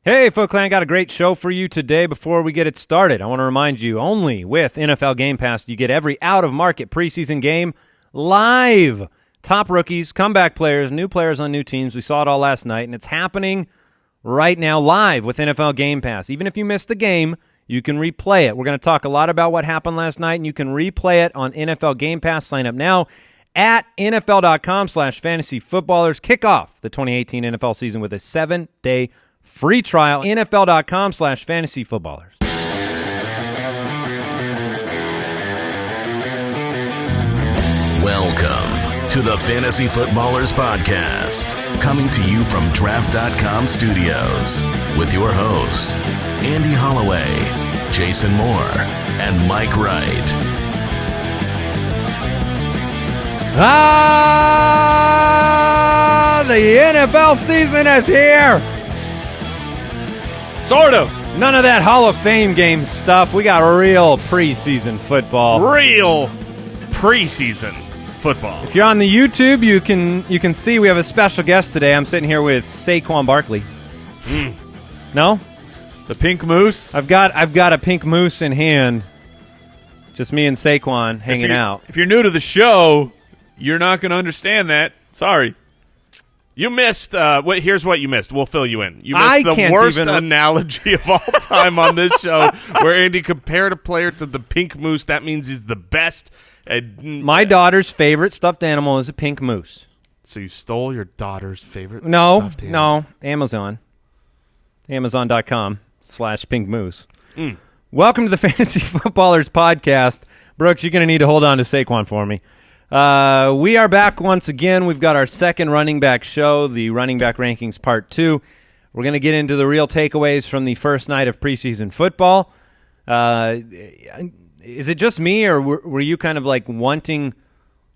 Hey, Foot Clan, got a great show for you today. Before we get it started, I want to remind you, only with NFL Game Pass, you get every out-of-market preseason game live. Top rookies, comeback players, new players on new teams. We saw it all last night, and it's happening right now live with NFL Game Pass. Even if you missed the game, you can replay it. We're going to talk a lot about what happened last night, and you can replay it on NFL Game Pass. Sign up now at NFL.com/fantasyfootballers. Kick off the 2018 NFL season with a 7-day free trial. NFL.com/fantasyfootballers. Welcome to the Fantasy Footballers Podcast, coming to you from Draft.com Studios with your hosts, Andy Holloway, Jason Moore, and Mike Wright. The NFL season is here. Sort of. None of that Hall of Fame game stuff. We got real preseason football. Real preseason football. If you're on the YouTube, you can see we have a special guest today. I'm sitting here with Saquon Barkley. No? The pink moose? I've got a pink moose in hand. Just me and Saquon hanging out. If you're new to the show, you're not going to understand that. Sorry. You missed, here's what you missed. We'll fill you in. You missed the worst analogy of all time on this show, where Andy compared a player to the pink moose. That means he's the best. My daughter's favorite stuffed animal is a pink moose. So you stole your daughter's favorite stuffed animal? No, Amazon. Amazon.com/pink moose. Welcome to the Fantasy Footballers Podcast. Brooks, you're going to need to hold on to Saquon for me. We are back once again. We've got our second running back show, the Running Back Rankings Part 2. We're going to get into the real takeaways from the first night of preseason football. Is it just me, or were you kind of like wanting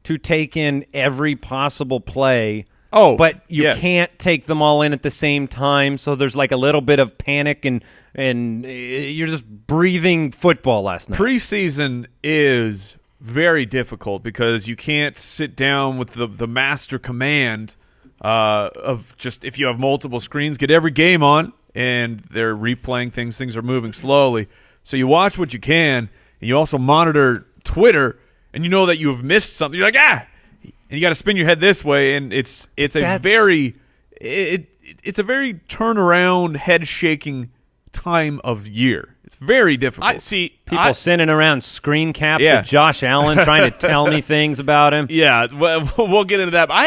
to take in every possible play, but you can't take them all in at the same time, so there's like a little bit of panic and you're just breathing football last night? Preseason is very difficult because you can't sit down with the master command of just, if you have multiple screens, get every game on, and they're replaying things. Things are moving slowly. So you watch what you can, and you also monitor Twitter, and you know that you have missed something. You're like, and you got to spin your head this way, and it's a very turnaround, head-shaking time of year. It's very difficult. I see people sending around screen caps of Josh Allen trying to tell me things about him. Yeah, we'll get into that. But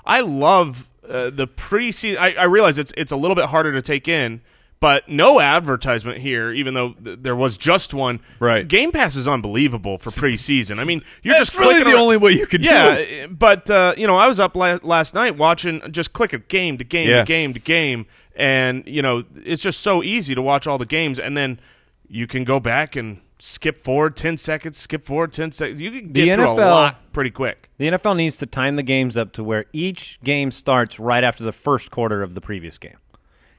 I love the preseason. I realize it's a little bit harder to take in, but no advertisement here, even though there was just one. Right. Game Pass is unbelievable for preseason. I mean, you're That's just really clicking the only way you could do it. Yeah, but I was up last night watching, just clicking game to game to game to game. And, it's just so easy to watch all the games, and then you can go back and skip forward 10 seconds, skip forward 10 seconds. You can get through a lot pretty quick. The NFL needs to time the games up to where each game starts right after the first quarter of the previous game.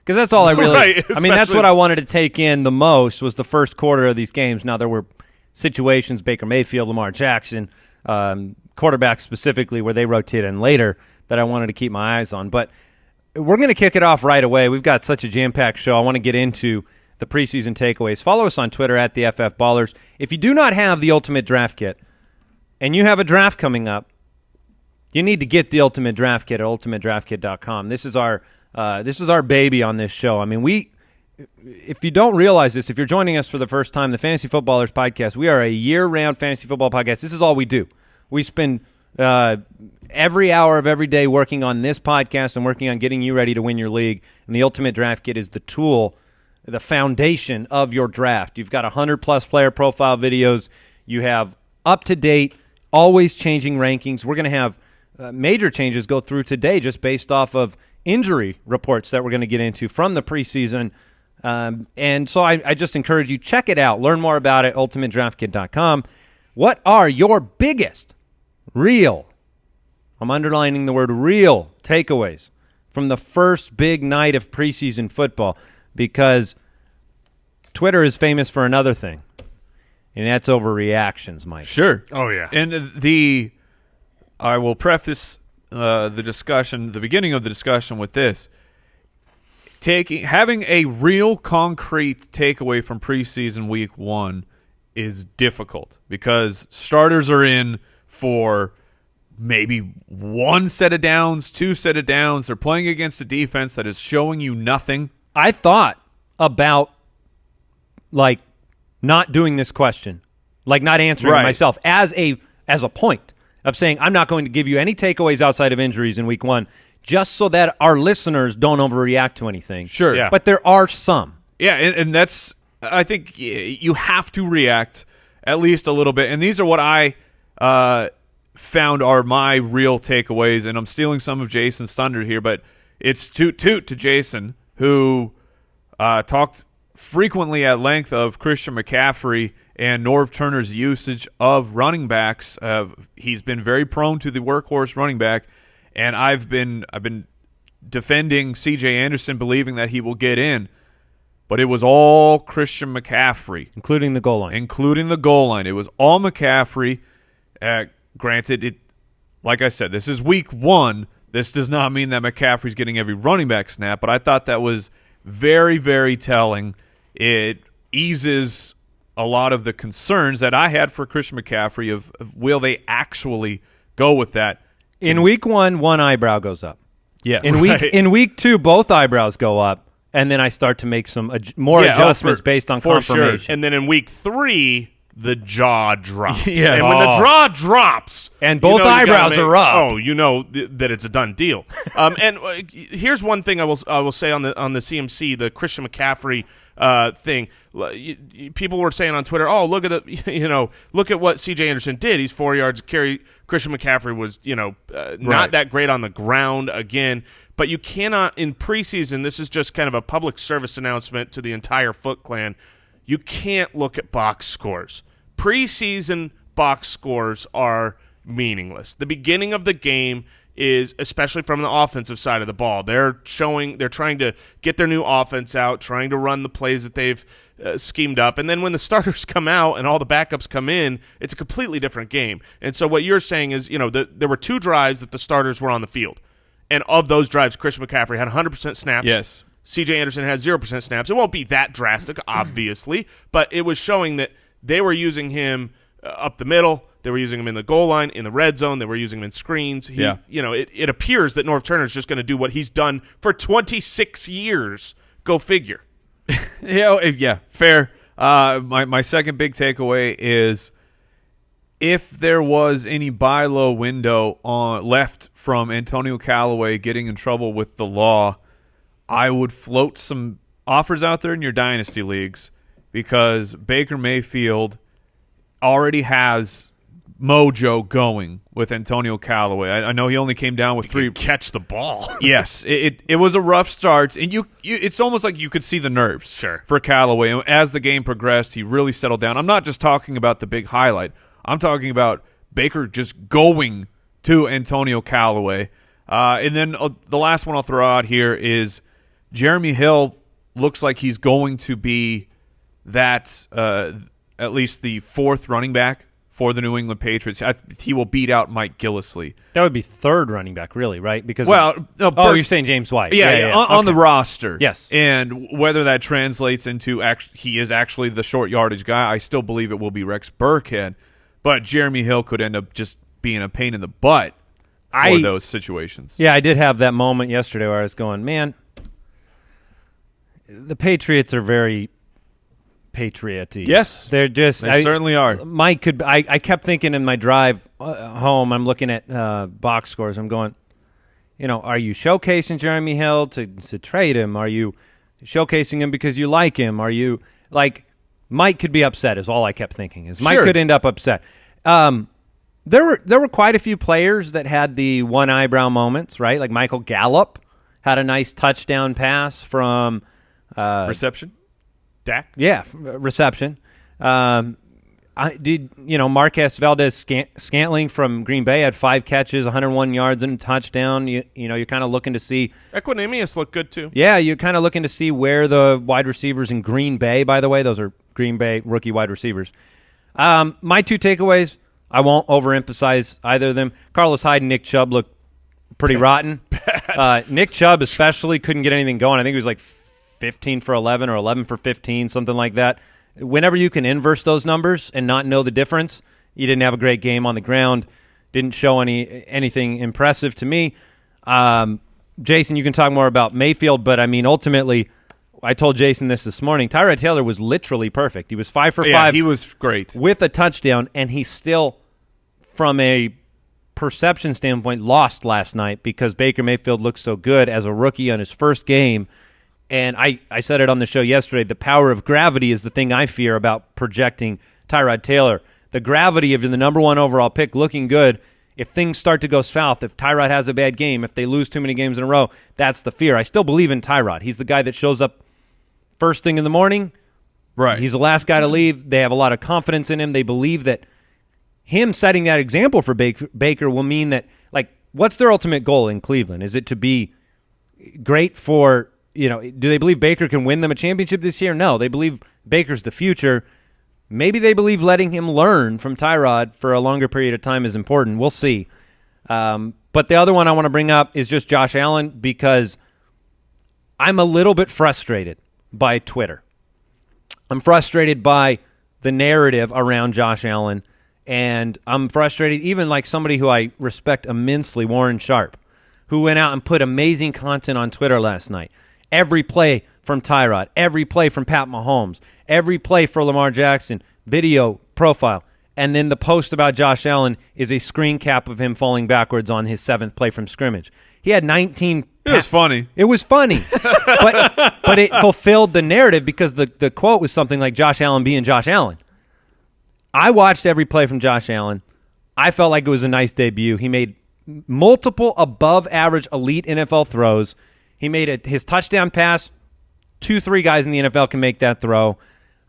Because that's all I really right, I mean, that's what I wanted to take in the most was the first quarter of these games. Now, there were situations, Baker Mayfield, Lamar Jackson, quarterbacks specifically, where they rotate in later that I wanted to keep my eyes on. But we're going to kick it off right away. We've got such a jam-packed show. I want to get into the preseason takeaways. Follow us on Twitter at the FF Ballers. If you do not have the Ultimate Draft Kit and you have a draft coming up, you need to get the Ultimate Draft Kit at ultimatedraftkit.com. This is our baby on this show. I mean, if you don't realize this, if you're joining us for the first time, the Fantasy Footballers Podcast, we are a year-round fantasy football podcast. This is all we do. We spend every hour of every day working on this podcast and working on getting you ready to win your league. And the Ultimate Draft Kit is the tool, the foundation of your draft. You've got 100-plus player profile videos. You have up-to-date, always changing rankings. We're going to have major changes go through today just based off of injury reports that we're going to get into from the preseason. And so I just encourage you, check it out. Learn more about it, ultimatedraftkit.com. What are your biggest real, I'm underlining the word real, takeaways from the first big night of preseason football? Because Twitter is famous for another thing, and that's overreactions, Mike. Sure. Oh, yeah. And I will preface the beginning of the discussion with this. having a real concrete takeaway from preseason week 1 is difficult because starters are in for maybe 1 set of downs, 2 set of downs. They're playing against a defense that is showing you nothing. I thought about not doing this question, not answering it myself as a point of saying I'm not going to give you any takeaways outside of injuries in week 1, just so that our listeners don't overreact to anything. Sure, yeah. But there are some. Yeah, and that's I think you have to react at least a little bit. And these are what I found are my real takeaways, and I'm stealing some of Jason's thunder here, but it's toot to Jason, who talked frequently at length of Christian McCaffrey and Norv Turner's usage of running backs. He's been very prone to the workhorse running back, and I've been defending C.J. Anderson, believing that he will get in, but it was all Christian McCaffrey, including the goal line. It was all McCaffrey. Granted, like I said, this is week 1. This does not mean that McCaffrey's getting every running back snap, but I thought that was very, very telling. It eases a lot of the concerns that I had for Christian McCaffrey of will they actually go with that. In week 1, one eyebrow goes up. Yes. In week 2, both eyebrows go up, and then I start to make some more adjustments based on confirmation. Sure. And then in week 3, the jaw drops. Yes. And when the jaw drops, and both eyebrows are up. Oh, you know that it's a done deal. And here's one thing I will say on the CMC, the Christian McCaffrey thing. People were saying on Twitter, "Oh, look at look at what C.J. Anderson did. He's 4 yards carry. Christian McCaffrey was not that great on the ground again." But you cannot, in preseason, this is just kind of a public service announcement to the entire Foot Clan, you can't look at box scores. Preseason box scores are meaningless. The beginning of the game is, especially from the offensive side of the ball, they're trying to get their new offense out, trying to run the plays that they've schemed up. And then when the starters come out and all the backups come in, it's a completely different game. And so what you're saying is, there were 2 drives that the starters were on the field. And of those drives, Christian McCaffrey had 100% snaps. Yes. C.J. Anderson had 0% snaps. It won't be that drastic, obviously, but it was showing that they were using him up the middle. They were using him in the goal line, in the red zone. They were using him in screens. It appears that Norv Turner is just going to do what he's done for 26 years. Go figure. Yeah, fair. My second big takeaway is if there was any buy low window left from Antonio Callaway getting in trouble with the law, I would float some offers out there in your dynasty leagues because Baker Mayfield already has mojo going with Antonio Callaway. I know he only came down with 3. Catch the ball. Yes, it was a rough start, and it's almost like you could see the nerves for Callaway. And as the game progressed, he really settled down. I'm not just talking about the big highlight. I'm talking about Baker just going to Antonio Callaway. And then the last one I'll throw out here is Jeremy Hill looks like he's going to be that at least the 4th running back for the New England Patriots. He will beat out Mike Gillislee. That would be 3rd running back, really, right? Because you're saying James White. Yeah. On the roster. Yes. And whether that translates into he is actually the short yardage guy, I still believe it will be Rex Burkhead. But Jeremy Hill could end up just being a pain in the butt for those situations. Yeah, I did have that moment yesterday where I was going, man, the Patriots are very patrioty. Yes. They certainly are. Mike I kept thinking in my drive home, I'm looking at box scores. I'm going, are you showcasing Jeremy Hill to trade him? Are you showcasing him because you like him? Are you Mike could be upset is all I kept thinking. Mike could end up upset. There were quite a few players that had the one eyebrow moments, right? Like Michael Gallup had a nice touchdown pass from reception. Dak? Yeah, reception. Marquez Valdez-Scantling from Green Bay had 5 catches, 101 yards and a touchdown. You're kind of looking to see. Equinemius looked good too. Yeah, you're kind of looking to see where the wide receivers in Green Bay, by the way, those are Green Bay rookie wide receivers. My 2 takeaways, I won't overemphasize either of them. Carlos Hyde and Nick Chubb look pretty rotten. Nick Chubb especially couldn't get anything going. I think he was like 15 for 11 or 11 for 15, something like that. Whenever you can inverse those numbers and not know the difference, you didn't have a great game on the ground. Didn't show anything impressive to me. Jason, you can talk more about Mayfield, but I mean, ultimately, I told Jason this morning. Tyrod Taylor was literally perfect. He was 5 for 5. Yeah, he was great with a touchdown, and he still, from a perception standpoint, lost last night because Baker Mayfield looked so good as a rookie on his first game. And I said it on the show yesterday. The power of gravity is the thing I fear about projecting Tyrod Taylor. The gravity of the number 1 overall pick looking good. If things start to go south, if Tyrod has a bad game, if they lose too many games in a row, that's the fear. I still believe in Tyrod. He's the guy that shows up first thing in the morning. Right. He's the last guy to leave. They have a lot of confidence in him. They believe that him setting that example for Baker will mean that, like, what's their ultimate goal in Cleveland? Is it to be great for, do they believe Baker can win them a championship this year? No. They believe Baker's the future. Maybe they believe letting him learn from Tyrod for a longer period of time is important. We'll see. But the other one I want to bring up is just Josh Allen, because I'm a little bit frustrated by Twitter. I'm frustrated by the narrative around Josh Allen, and I'm frustrated even like somebody who I respect immensely, Warren Sharp, who went out and put amazing content on Twitter last night. Every play from Tyrod, every play from Pat Mahomes, every play for Lamar Jackson, video profile. And then the post about Josh Allen is a screen cap of him falling backwards on his 7th play from scrimmage. He had 19. It was funny. It was funny. but it fulfilled the narrative because the quote was something like Josh Allen being Josh Allen. I watched every play from Josh Allen. I felt like it was a nice debut. He made multiple above-average elite NFL throws. He made his touchdown pass. 2-3 guys in the NFL can make that throw.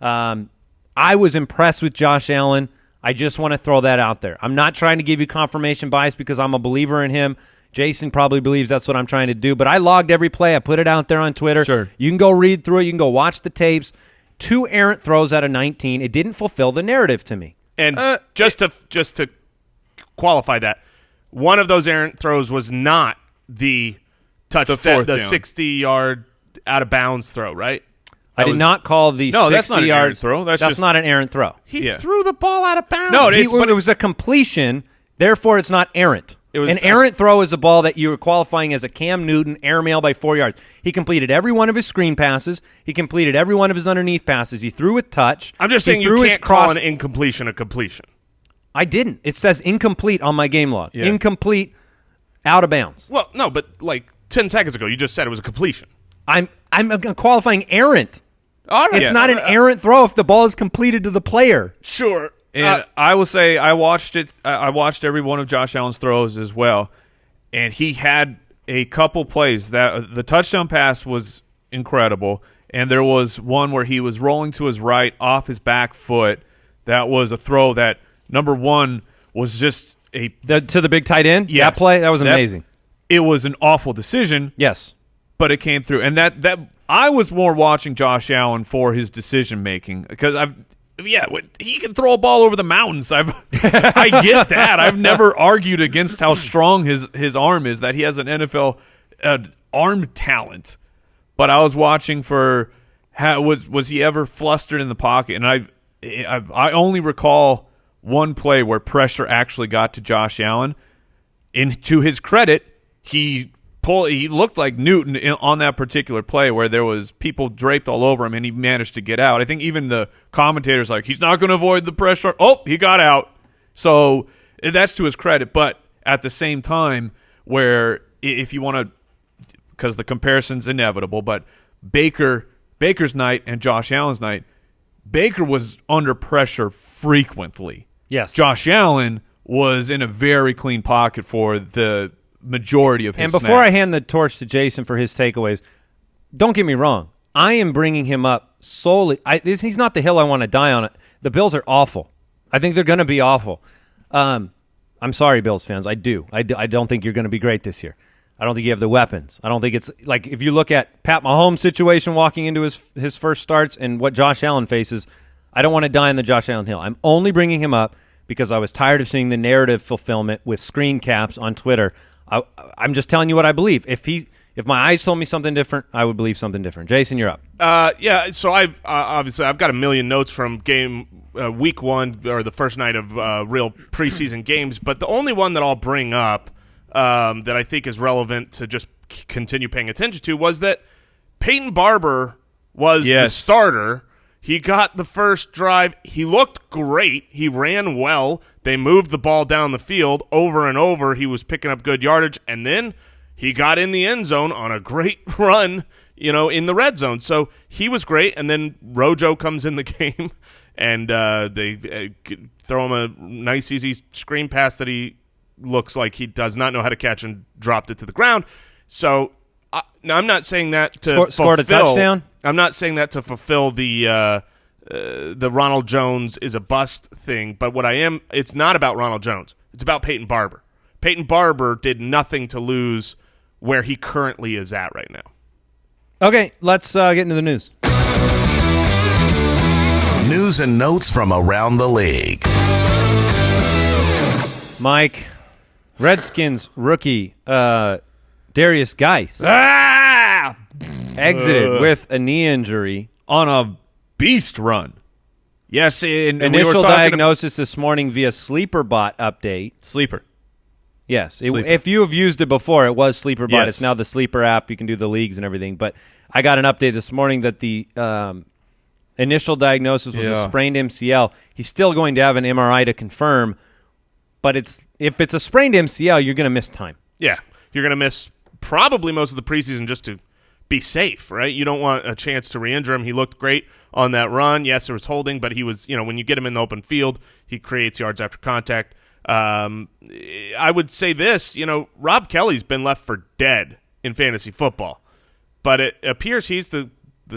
I was impressed with Josh Allen. I just want to throw that out there. I'm not trying to give you confirmation bias because I'm a believer in him. Jason probably believes that's what I'm trying to do. But I logged every play. I put it out there on Twitter. Sure. You can go read through it. You can go watch the tapes. 2 errant throws out of 19. It didn't fulfill the narrative to me. And just to qualify that, one of those errant throws was not the touchdown, the 60-yard out of bounds throw, right? I did not call the 60-yard that's not an errant throw. That's not an errant throw. He threw the ball out of bounds. No, it was a completion. Therefore, it's not errant. An errant throw is a ball that you were qualifying as a Cam Newton airmail by 4 yards. He completed every one of his screen passes. He completed every one of his underneath passes. He threw a touch. I'm just saying you can't call an incompletion a completion. I didn't. It says incomplete on my game log. Yeah. Incomplete, out of bounds. Well, no, but like 10 seconds ago, you just said it was a completion. I'm qualifying errant. All right. It's not an errant throw if the ball is completed to the player. Sure. And I will say I watched it. I watched every one of Josh Allen's throws as well, and he had a couple plays that the touchdown pass was incredible, and there was one where he was rolling to his right off his back foot. That was a throw that, number one, was just to the big tight end. Yes, that play that was amazing. It was an awful decision. Yes, but it came through, and that I was more watching Josh Allen for his decision making because he can throw a ball over the mountains. I get that. I've never argued against how strong his arm is, that he has an NFL arm talent. But I was watching for was he ever flustered in the pocket? And I only recall one play where pressure actually got to Josh Allen. And to his credit, he looked like Newton on that particular play where there was people draped all over him, and he managed to get out. I think even the commentators like, he's not going to avoid the pressure. Oh, he got out. So that's to his credit. But at the same time, where if you want to, because the comparison's inevitable, but Baker's night and Josh Allen's night, Baker was under pressure frequently. Yes. Josh Allen was in a very clean pocket for the majority of his snaps. Before I hand the torch to Jason for his takeaways, don't get me wrong. I am bringing him up solely. He's not the hill I want to die on. The Bills are awful. I think they're going to be awful. I'm sorry, Bills fans. I do. I don't think you're going to be great this year. I don't think you have the weapons. I don't think it's like if you look at Pat Mahomes' situation walking into his first starts and what Josh Allen faces, I don't want to die on the Josh Allen hill. I'm only bringing him up because I was tired of seeing the narrative fulfillment with screen caps on Twitter. I'm just telling you what I believe. If my eyes told me something different, I would believe something different. Jason, you're up. Yeah, so I've got a million notes from week 1 or the first night of real preseason games, but the only one that I'll bring up that I think is relevant to just continue paying attention to was that Peyton Barber was the starter. He got the first drive. He looked great. He ran well. They moved the ball down the field over and over. He was picking up good yardage, and then he got in the end zone on a great run, in the red zone. So he was great, and then Rojo comes in the game, and they throw him a nice, easy screen pass that he looks like he does not know how to catch and dropped it to the ground. So now I'm not saying that to scored a touchdown. I'm not saying that to fulfill the Ronald Jones is a bust thing, but it's not about Ronald Jones. It's about Peyton Barber. Peyton Barber did nothing to lose where he currently is at right now. Okay, let's get into the news. News and notes from around the league. Mike, Redskins rookie Derrius Guice exited with a knee injury on a beast run. Yes, and initial diagnosis this morning via SleeperBot update. Sleeper. Yes. If you have used it before, it was SleeperBot. Yes. It's now the Sleeper app. You can do the leagues and everything. But I got an update this morning that the initial diagnosis was a sprained MCL. He's still going to have an MRI to confirm. But if it's a sprained MCL, you're going to miss time. Yeah. You're going to miss probably most of the preseason just to be safe, right? You don't want a chance to re-injure him. He looked great on that run. Yes, there was holding, but he was, when you get him in the open field, he creates yards after contact. I would say this, Rob Kelly's been left for dead in fantasy football, but it appears he's the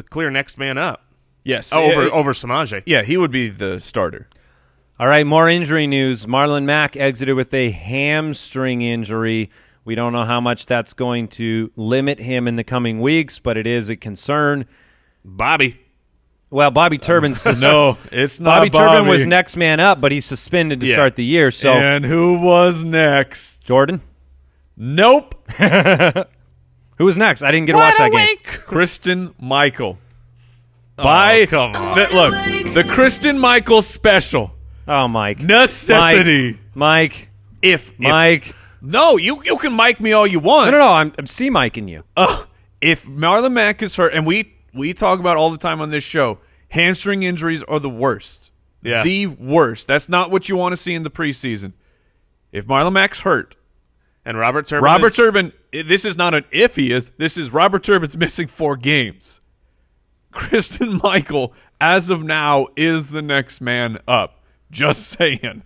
clear next man up. Yes. Over Samaje. Yeah, he would be the starter. All right, more injury news. Marlon Mack exited with a hamstring injury. We don't know how much that's going to limit him in the coming weeks, but it is a concern. Bobby. Well, Bobby Turbin's no, it's not Bobby. Turbin was next man up, but he's suspended to start the year. So, and who was next? Jordan? Nope. Who was next? I didn't get to watch that game. Christian Michael. Come on. Look, the Christian Michael special. Oh, Mike. Necessity. Mike. Mike. No, you can mic me all you want. No, I'm C-micing you. If Marlon Mack is hurt, and we talk about all the time on this show, hamstring injuries are the worst. Yeah. The worst. That's not what you want to see in the preseason. If Marlon Mack's hurt. And Robert Turbin. This is not an if he is. This is Robert Turbin's missing 4 games. Christian Michael, as of now, is the next man up. Just saying.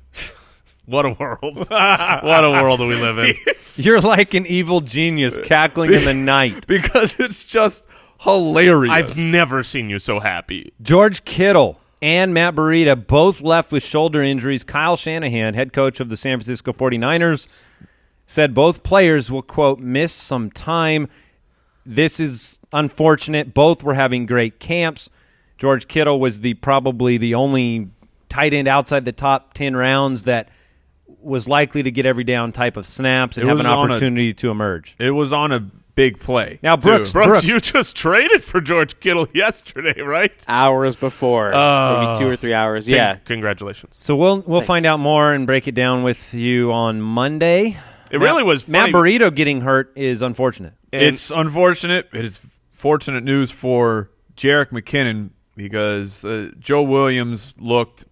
What a world. What a world that we live in. You're like an evil genius cackling in the night. Because it's just hilarious. I've never seen you so happy. George Kittle and Matt Breida both left with shoulder injuries. Kyle Shanahan, head coach of the San Francisco 49ers, said both players will, quote, miss some time. This is unfortunate. Both were having great camps. George Kittle was probably the only tight end outside the top 10 rounds that was likely to get every down type of snaps and have an opportunity to emerge. It was on a big play. Now, Brooks, you just traded for George Kittle yesterday, right? Hours before, maybe 2 or 3 hours. Yeah. Congratulations. So we'll find out more and break it down with you on Monday. It really was funny. Matt Burrito getting hurt is unfortunate. It's unfortunate. It is fortunate news for Jerick McKinnon because Joe Williams looked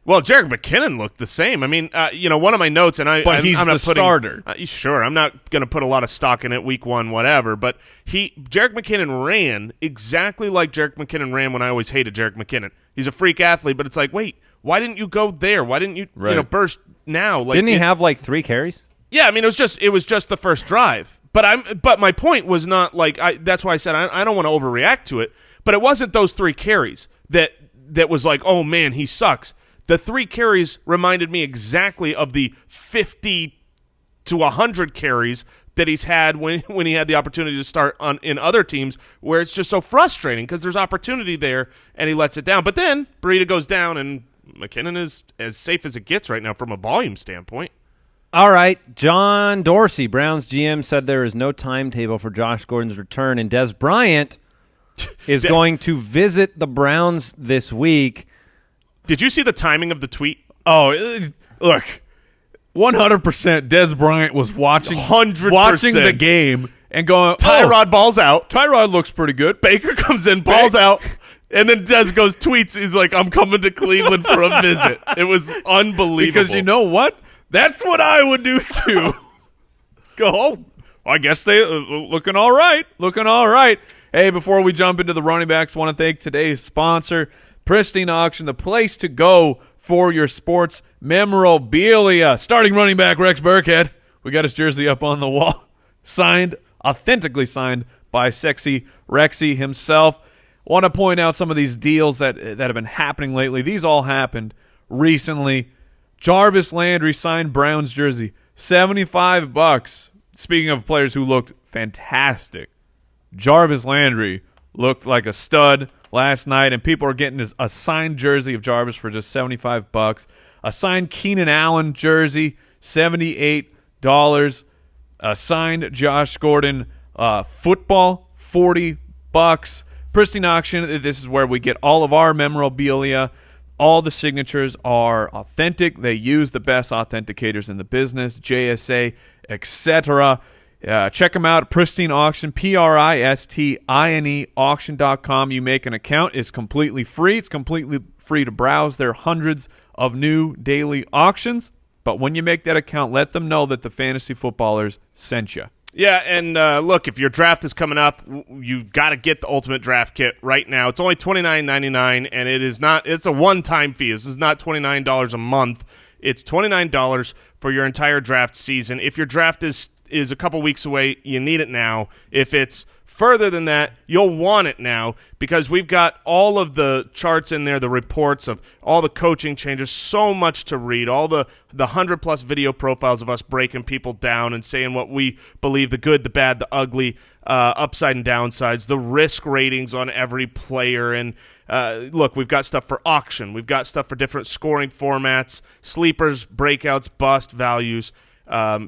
Well, Jerick McKinnon looked the same. I mean, one of my notes, and he's I'm the not starter. Sure, I'm not going to put a lot of stock in it week 1, whatever, but Jerick McKinnon ran exactly like Jerick McKinnon ran when I always hated Jerick McKinnon. He's a freak athlete, but it's like, wait, why didn't you go there? Why didn't you, burst now? Like, didn't he have like 3 carries? Yeah, I mean, it was just the first drive. But my point was not like that's why I said I don't want to overreact to it. But it wasn't those 3 carries that was like, oh man, he sucks. The 3 carries reminded me exactly of the 50 to 100 carries that he's had when he had the opportunity to start in other teams, where it's just so frustrating because there's opportunity there and he lets it down. But then Breida goes down and McKinnon is as safe as it gets right now from a volume standpoint. All right, John Dorsey, Browns GM, said there is no timetable for Josh Gordon's return, and Des Bryant is going to visit the Browns this week. Did you see the timing of the tweet? Oh, look, 100% Des Bryant was watching 100%. watching the game and going, Tyrod ball's out. Tyrod looks pretty good. Baker comes in, ball's out. And then Des goes, tweets, he's like, I'm coming to Cleveland for a visit. It was unbelievable. Because you know what? That's what I would do too. I guess they looking all right. Looking all right. Hey, before we jump into the running backs, I want to thank today's sponsor, Pristine Auction, the place to go for your sports memorabilia. Starting running back Rex Burkhead. We got his jersey up on the wall. Authentically signed by Sexy Rexy himself. Want to point out some of these deals that have been happening lately. These all happened recently. Jarvis Landry signed Browns jersey, $75. Speaking of players who looked fantastic, Jarvis Landry looked like a stud last night, and people are getting a signed jersey of Jarvis for just $75. A signed Keenan Allen jersey, $78. A signed Josh Gordon football, $40. Pristine Auction, this is where we get all of our memorabilia. All the signatures are authentic. They use the best authenticators in the business, JSA, etc. Check them out at Pristine Auction, Pristine auction.com. You make an account. It's completely free. It's completely free to browse. There are hundreds of new daily auctions. But when you make that account, let them know that the fantasy footballers sent you. Yeah, and look, if your draft is coming up, you got to get the Ultimate Draft Kit right now. It's only $29.99, and it's a one-time fee. This is not $29 a month. It's $29 for your entire draft season. If your draft is a couple weeks away, you need it now. If it's further than that, you'll want it now because we've got all of the charts in there, the reports of all the coaching changes, so much to read, all the 100-plus video profiles of us breaking people down and saying what we believe, the good, the bad, the ugly, upside and downsides, the risk ratings on every player. And look, we've got stuff for auction. We've got stuff for different scoring formats, sleepers, breakouts, bust, values.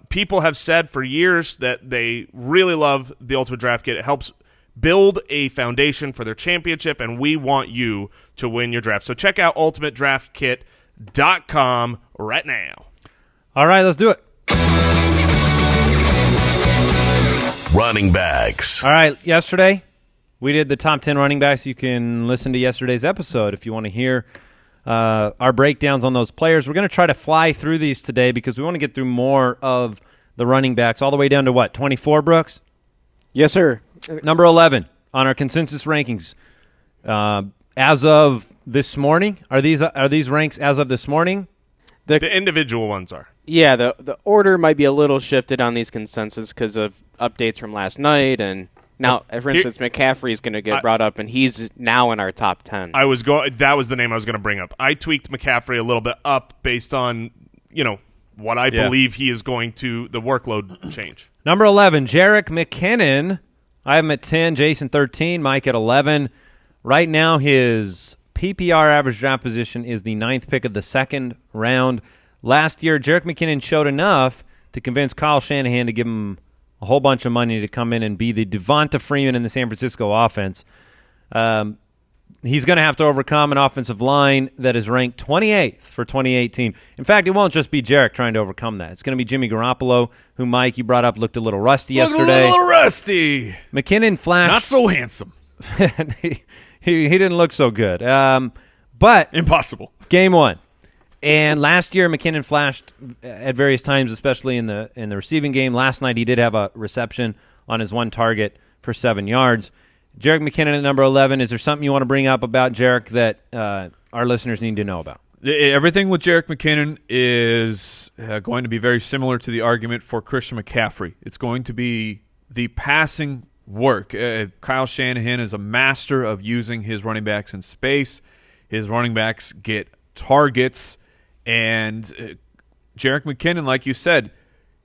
People have said for years that they really love the Ultimate Draft Kit. It helps build a foundation for their championship, and we want you to win your draft. So check out ultimatedraftkit.com right now. All right, let's do it. Running backs. All right, yesterday we did the top 10 running backs. You can listen to yesterday's episode if you want to hear our breakdowns on those players. We're going to try to fly through these today because we want to get through more of the running backs all the way down to what, 24, Brooks? Yes, sir. Number 11 on our consensus rankings. As of this morning, are these ranks as of this morning? The individual ones are. Yeah, the order might be a little shifted on these consensus because of updates from last night. And now, for instance, McCaffrey is going to get brought up, and he's now in our top 10. That was the name I was going to bring up. I tweaked McCaffrey a little bit up based on, what I believe he is going to, the workload change. Number 11, Jerick McKinnon. I have him at 10, Jason 13, Mike at 11. Right now, his PPR average draft position is the 9th pick of the second round. Last year, Jerick McKinnon showed enough to convince Kyle Shanahan to give him a whole bunch of money to come in and be the Devonta Freeman in the San Francisco offense. He's going to have to overcome an offensive line that is ranked 28th for 2018. In fact, it won't just be Jerick trying to overcome that. It's going to be Jimmy Garoppolo, who, Mike, you brought up, looked a little rusty yesterday. A little rusty. McKinnon flashed. Not so handsome. he didn't look so good. But impossible. Game one. And last year, McKinnon flashed at various times, especially in the receiving game. Last night, he did have a reception on his one target for 7 yards. Jerick McKinnon at number 11. Is there something you want to bring up about Jerick that our listeners need to know about? Everything with Jerick McKinnon is going to be very similar to the argument for Christian McCaffrey. It's going to be the passing work. Kyle Shanahan is a master of using his running backs in space. His running backs get targets. And Jerick McKinnon, like you said,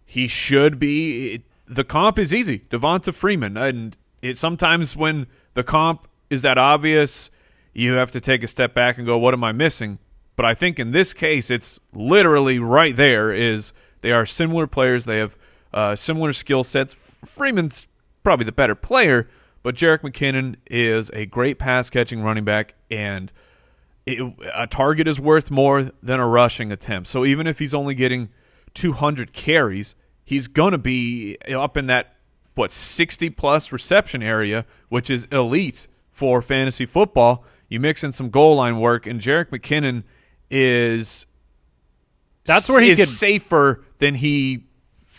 he should be – the comp is easy. Devonta Freeman. And sometimes when the comp is that obvious, you have to take a step back and go, what am I missing? But I think in this case, it's literally right there is They are similar players. They have similar skill sets. Freeman's probably the better player, but Jerick McKinnon is a great pass-catching running back, and a target is worth more than a rushing attempt. So even if he's only getting 200 carries, he's going to be up in that 60-plus reception area, which is elite for fantasy football. You mix in some goal line work, and Jerick McKinnon is safer than he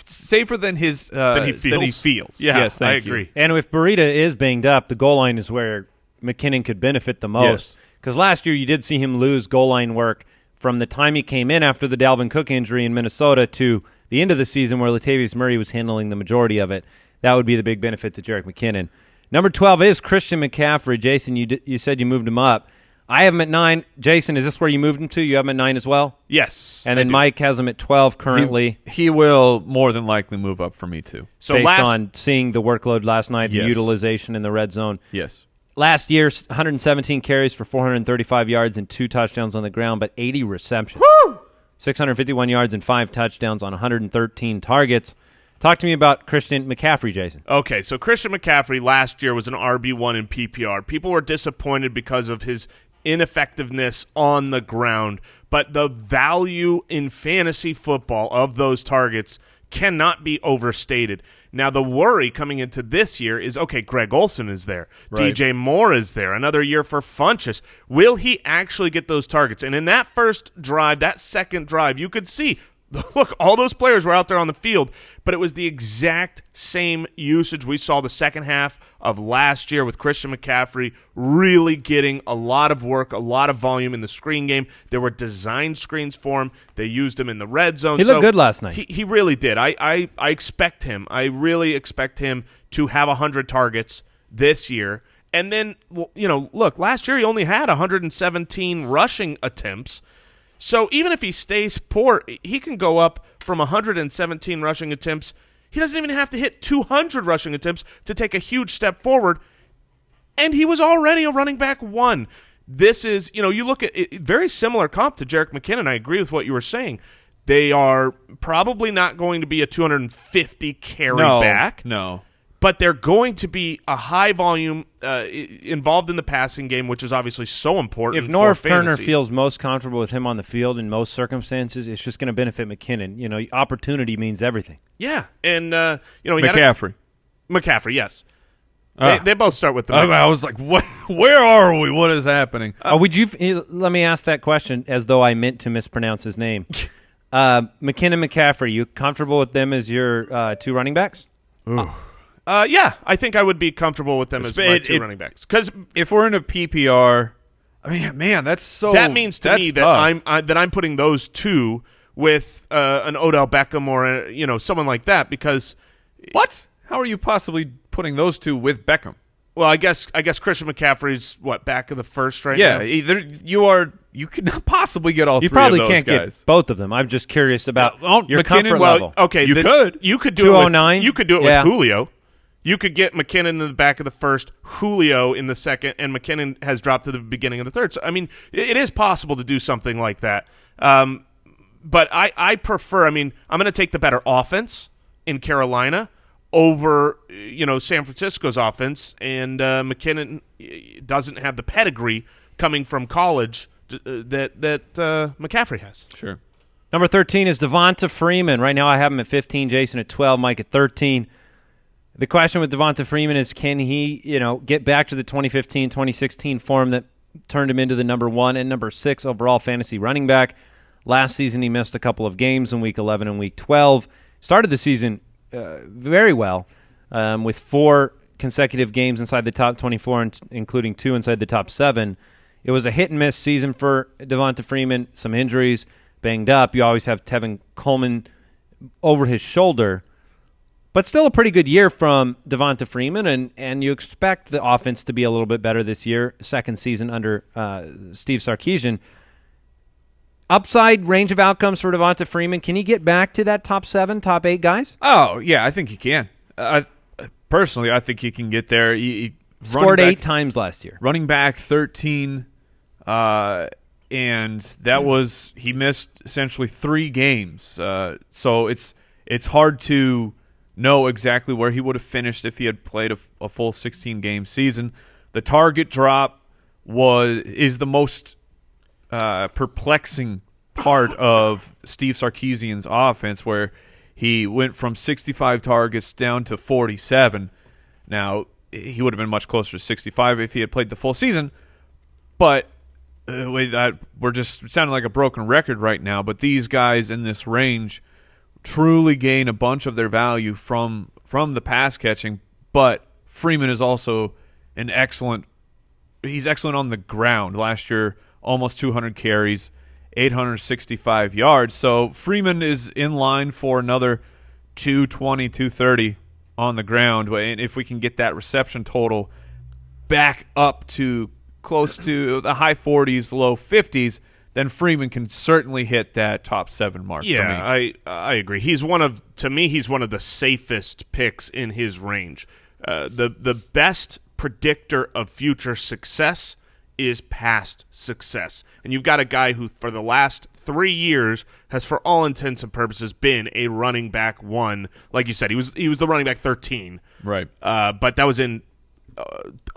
feels. Yeah, yes, I agree. And if Burita is banged up, the goal line is where McKinnon could benefit the most. Because last year you did see him lose goal line work from the time he came in after the Dalvin Cook injury in Minnesota to the end of the season where Latavius Murray was handling the majority of it. That would be the big benefit to Jerick McKinnon. Number 12 is Christian McCaffrey. Jason, you said you moved him up. I have him at 9. Jason, is this where you moved him to? You have him at 9 as well? Yes. And then Mike has him at 12 currently. He will more than likely move up for me too. So based on seeing the workload last night, the utilization in the red zone. Yes. Last year, 117 carries for 435 yards and 2 touchdowns on the ground, but 80 receptions. Woo! 651 yards and 5 touchdowns on 113 targets. Talk to me about Christian McCaffrey, Jason. Okay, so Christian McCaffrey last year was an RB1 in PPR. People were disappointed because of his ineffectiveness on the ground, but the value in fantasy football of those targets cannot be overstated. Now, the worry coming into this year is, okay, Greg Olsen is there. Right. DJ Moore is there. Another year for Funchess. Will he actually get those targets? And in that first drive, that second drive, you could see, look, all those players were out there on the field, but it was the exact same usage we saw the second half of last year with Christian McCaffrey really getting a lot of work, a lot of volume in the screen game. There were designed screens for him. They used him in the red zone. He looked good last night. He really did. I expect him. I really expect him to have 100 targets this year. And then, look, last year he only had 117 rushing attempts. So even if he stays poor, he can go up from 117 rushing attempts. He doesn't even have to hit 200 rushing attempts to take a huge step forward. And he was already a running back 1. This is, you look at it, very similar comp to Jerick McKinnon. I agree with what you were saying. They are probably not going to be a 250 carry back. No. But they're going to be a high volume involved in the passing game, which is obviously so important. If North Turner feels most comfortable with him on the field in most circumstances, it's just going to benefit McKinnon. Opportunity means everything. Yeah, and McCaffrey. McCaffrey, yes. They both start with the. I was like, what? Where are we? What is happening? Let me ask that question as though I meant to mispronounce his name. McKinnon, McCaffrey. You comfortable with them as your 2 running backs? Yeah, I think I would be comfortable with them as my 2 running backs. Because if we're in a PPR, I mean, man, that means to me that I'm putting those 2 with an Odell Beckham or someone like that. Because what? How are you possibly putting those 2 with Beckham? Well, I guess Christian McCaffrey's back of the first now? Yeah, either you could not possibly get all 3 of those guys. You probably can't get both of them. I'm just curious about your McKinnon, comfort level. Okay, you could do 209. You could do it with Julio. You could get McKinnon in the back of the first, Julio in the second, and McKinnon has dropped to the beginning of the third. So, I mean, it is possible to do something like that. But I prefer, I'm going to take the better offense in Carolina over, San Francisco's offense, and McKinnon doesn't have the pedigree coming from college that McCaffrey has. Sure. Number 13 is Devonta Freeman. Right now I have him at 15, Jason at 12, Mike at 13. The question with Devonta Freeman is, can he, get back to the 2015, 2016 form that turned him into the number 1 and number 6 overall fantasy running back? Last season he missed a couple of games in Week 11 and Week 12. Started the season very well with 4 consecutive games inside the top 24, including 2 inside the top 7. It was a hit-and-miss season for Devonta Freeman, some injuries, banged up. You always have Tevin Coleman over his shoulder. But still a pretty good year from Devonta Freeman, and you expect the offense to be a little bit better this year, second season under Steve Sarkisian. Upside range of outcomes for Devonta Freeman. Can he get back to that top 7, top 8 guys? Oh, yeah, I think he can. Personally, I think he can get there. He scored 8 times last year. Running back 13. and that was he missed essentially 3 games. So it's hard to know exactly where he would have finished if he had played a full 16-game season. The target drop is the most perplexing part of Steve Sarkisian's offense, where he went from 65 targets down to 47. Now, he would have been much closer to 65 if he had played the full season, but we're just sounding like a broken record right now. But these guys in this range truly gain a bunch of their value from the pass catching, but Freeman is also he's excellent on the ground. Last year, almost 200 carries, 865 yards. So Freeman is in line for another 220, 230 on the ground. And if we can get that reception total back up to close to the high 40s, low 50s, then Freeman can certainly hit that top 7 mark. Yeah, for me. I agree. He's one of the safest picks in his range. The best predictor of future success is past success. And you've got a guy who for the last 3 years has, for all intents and purposes, been a running back 1. Like you said, he was the running back 13. Right. But that was in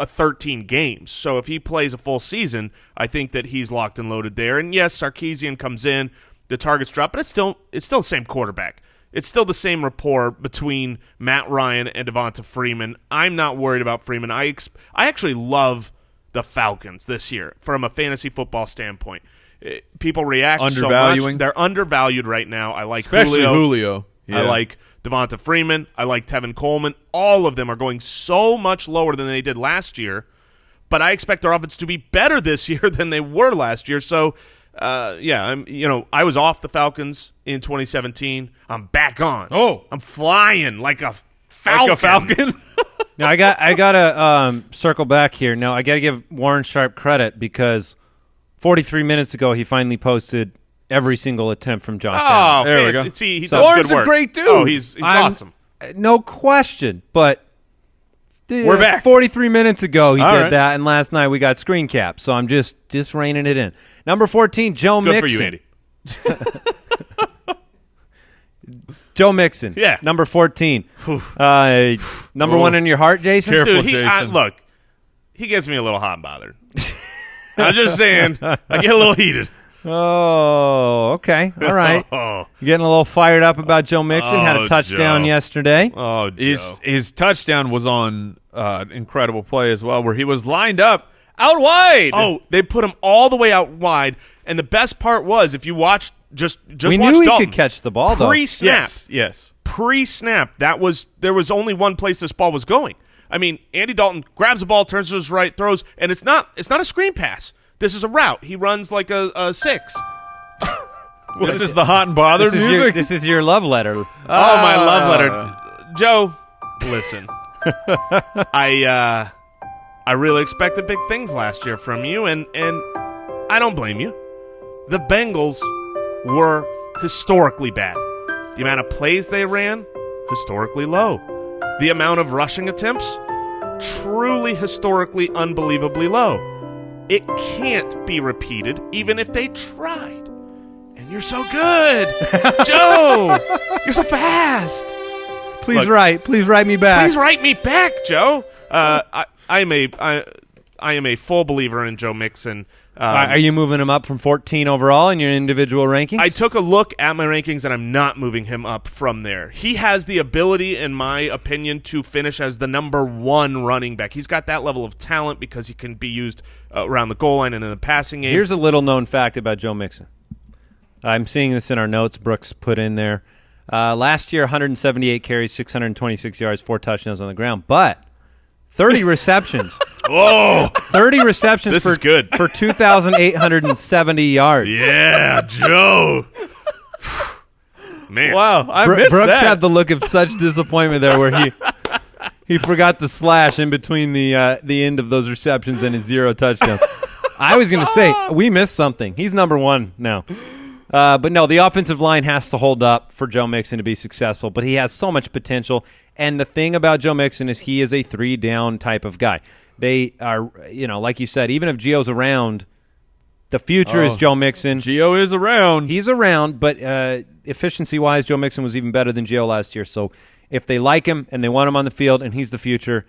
13 games. So if he plays a full season, I think that he's locked and loaded there. And yes, Sarkisian comes in, the targets drop, but it's still the same quarterback. It's still the same rapport between Matt Ryan and Devonta Freeman. I'm not worried about Freeman. I actually love the Falcons this year from a fantasy football standpoint. People react so much. They're undervalued right now. I like especially Julio. Yeah. I like Devonta Freeman. I like Tevin Coleman. All of them are going so much lower than they did last year, but I expect their offense to be better this year than they were last year. So, I was off the Falcons in 2017. I'm back on. Oh, I'm flying like a falcon. Like a falcon. Now I gotta circle back here. Now I gotta give Warren Sharp credit because 43 minutes ago he finally posted every single attempt from Josh Allen. There we go. See, he so does Warren's good work. A great dude. Oh, he's awesome. No question. But we're back. 43 minutes ago he All did right. that, and last night we got screen caps. So I'm just reining it in. Number 14, Joe Good Mixon. for you, Andy. Joe Mixon. Yeah. Number 14. Number 1 in your heart, Jason? Careful. Dude, Jason. look, he gets me a little hot and bothered. I'm just saying, I get a little heated. Oh, okay. All right. Oh, You getting a little fired up about Joe Mixon? Had a touchdown Joe. yesterday. oh, Joe. His touchdown was on incredible play as well, where he was lined up out wide. Oh, they put him all the way out wide, and the best part was if you watched just We watch knew he Dalton. could catch the ball, though. Pre-snap. yes. Pre-snap, there was only one place this ball was going. I mean, Andy Dalton grabs the ball, turns to his right, throws, and it's not a screen pass. This is a route. He runs like a 6. This is the hot and bothered music. This is your love letter. Oh, my love letter. Joe, listen. I really expected big things last year from you, and I don't blame you. The Bengals were historically bad. The amount of plays they ran, historically low. The amount of rushing attempts, truly historically unbelievably low. It can't be repeated, even if they tried. And you're so good. Joe, you're so fast. Please write me back. Please write me back, Joe. I am a full believer in Joe Mixon. Are you moving him up from 14 overall in your individual rankings? I took a look at my rankings, and I'm not moving him up from there. He has the ability, in my opinion, to finish as the number 1 running back. He's got that level of talent because he can be used around the goal line and in the passing game. Here's a little known fact about Joe Mixon. I'm seeing this in our notes Brooks put in there. Last year, 178 carries, 626 yards, 4 touchdowns on the ground, but 30 receptions. Oh, 30 receptions this is good. for 2,870 yards. Yeah, Joe. Man. Wow, I missed Brooks that. had the look of such disappointment there where he forgot the slash in between the end of those receptions and his 0 touchdowns. I was going to say, we missed something. He's number 1 now. But no, the offensive line has to hold up for Joe Mixon to be successful, but he has so much potential. And the thing about Joe Mixon is he is a 3-down type of guy. They are, like you said, even if Gio's around, The future is Joe Mixon. Gio is around. He's around, but efficiency-wise, Joe Mixon was even better than Gio last year. So if they like him and they want him on the field and he's the future,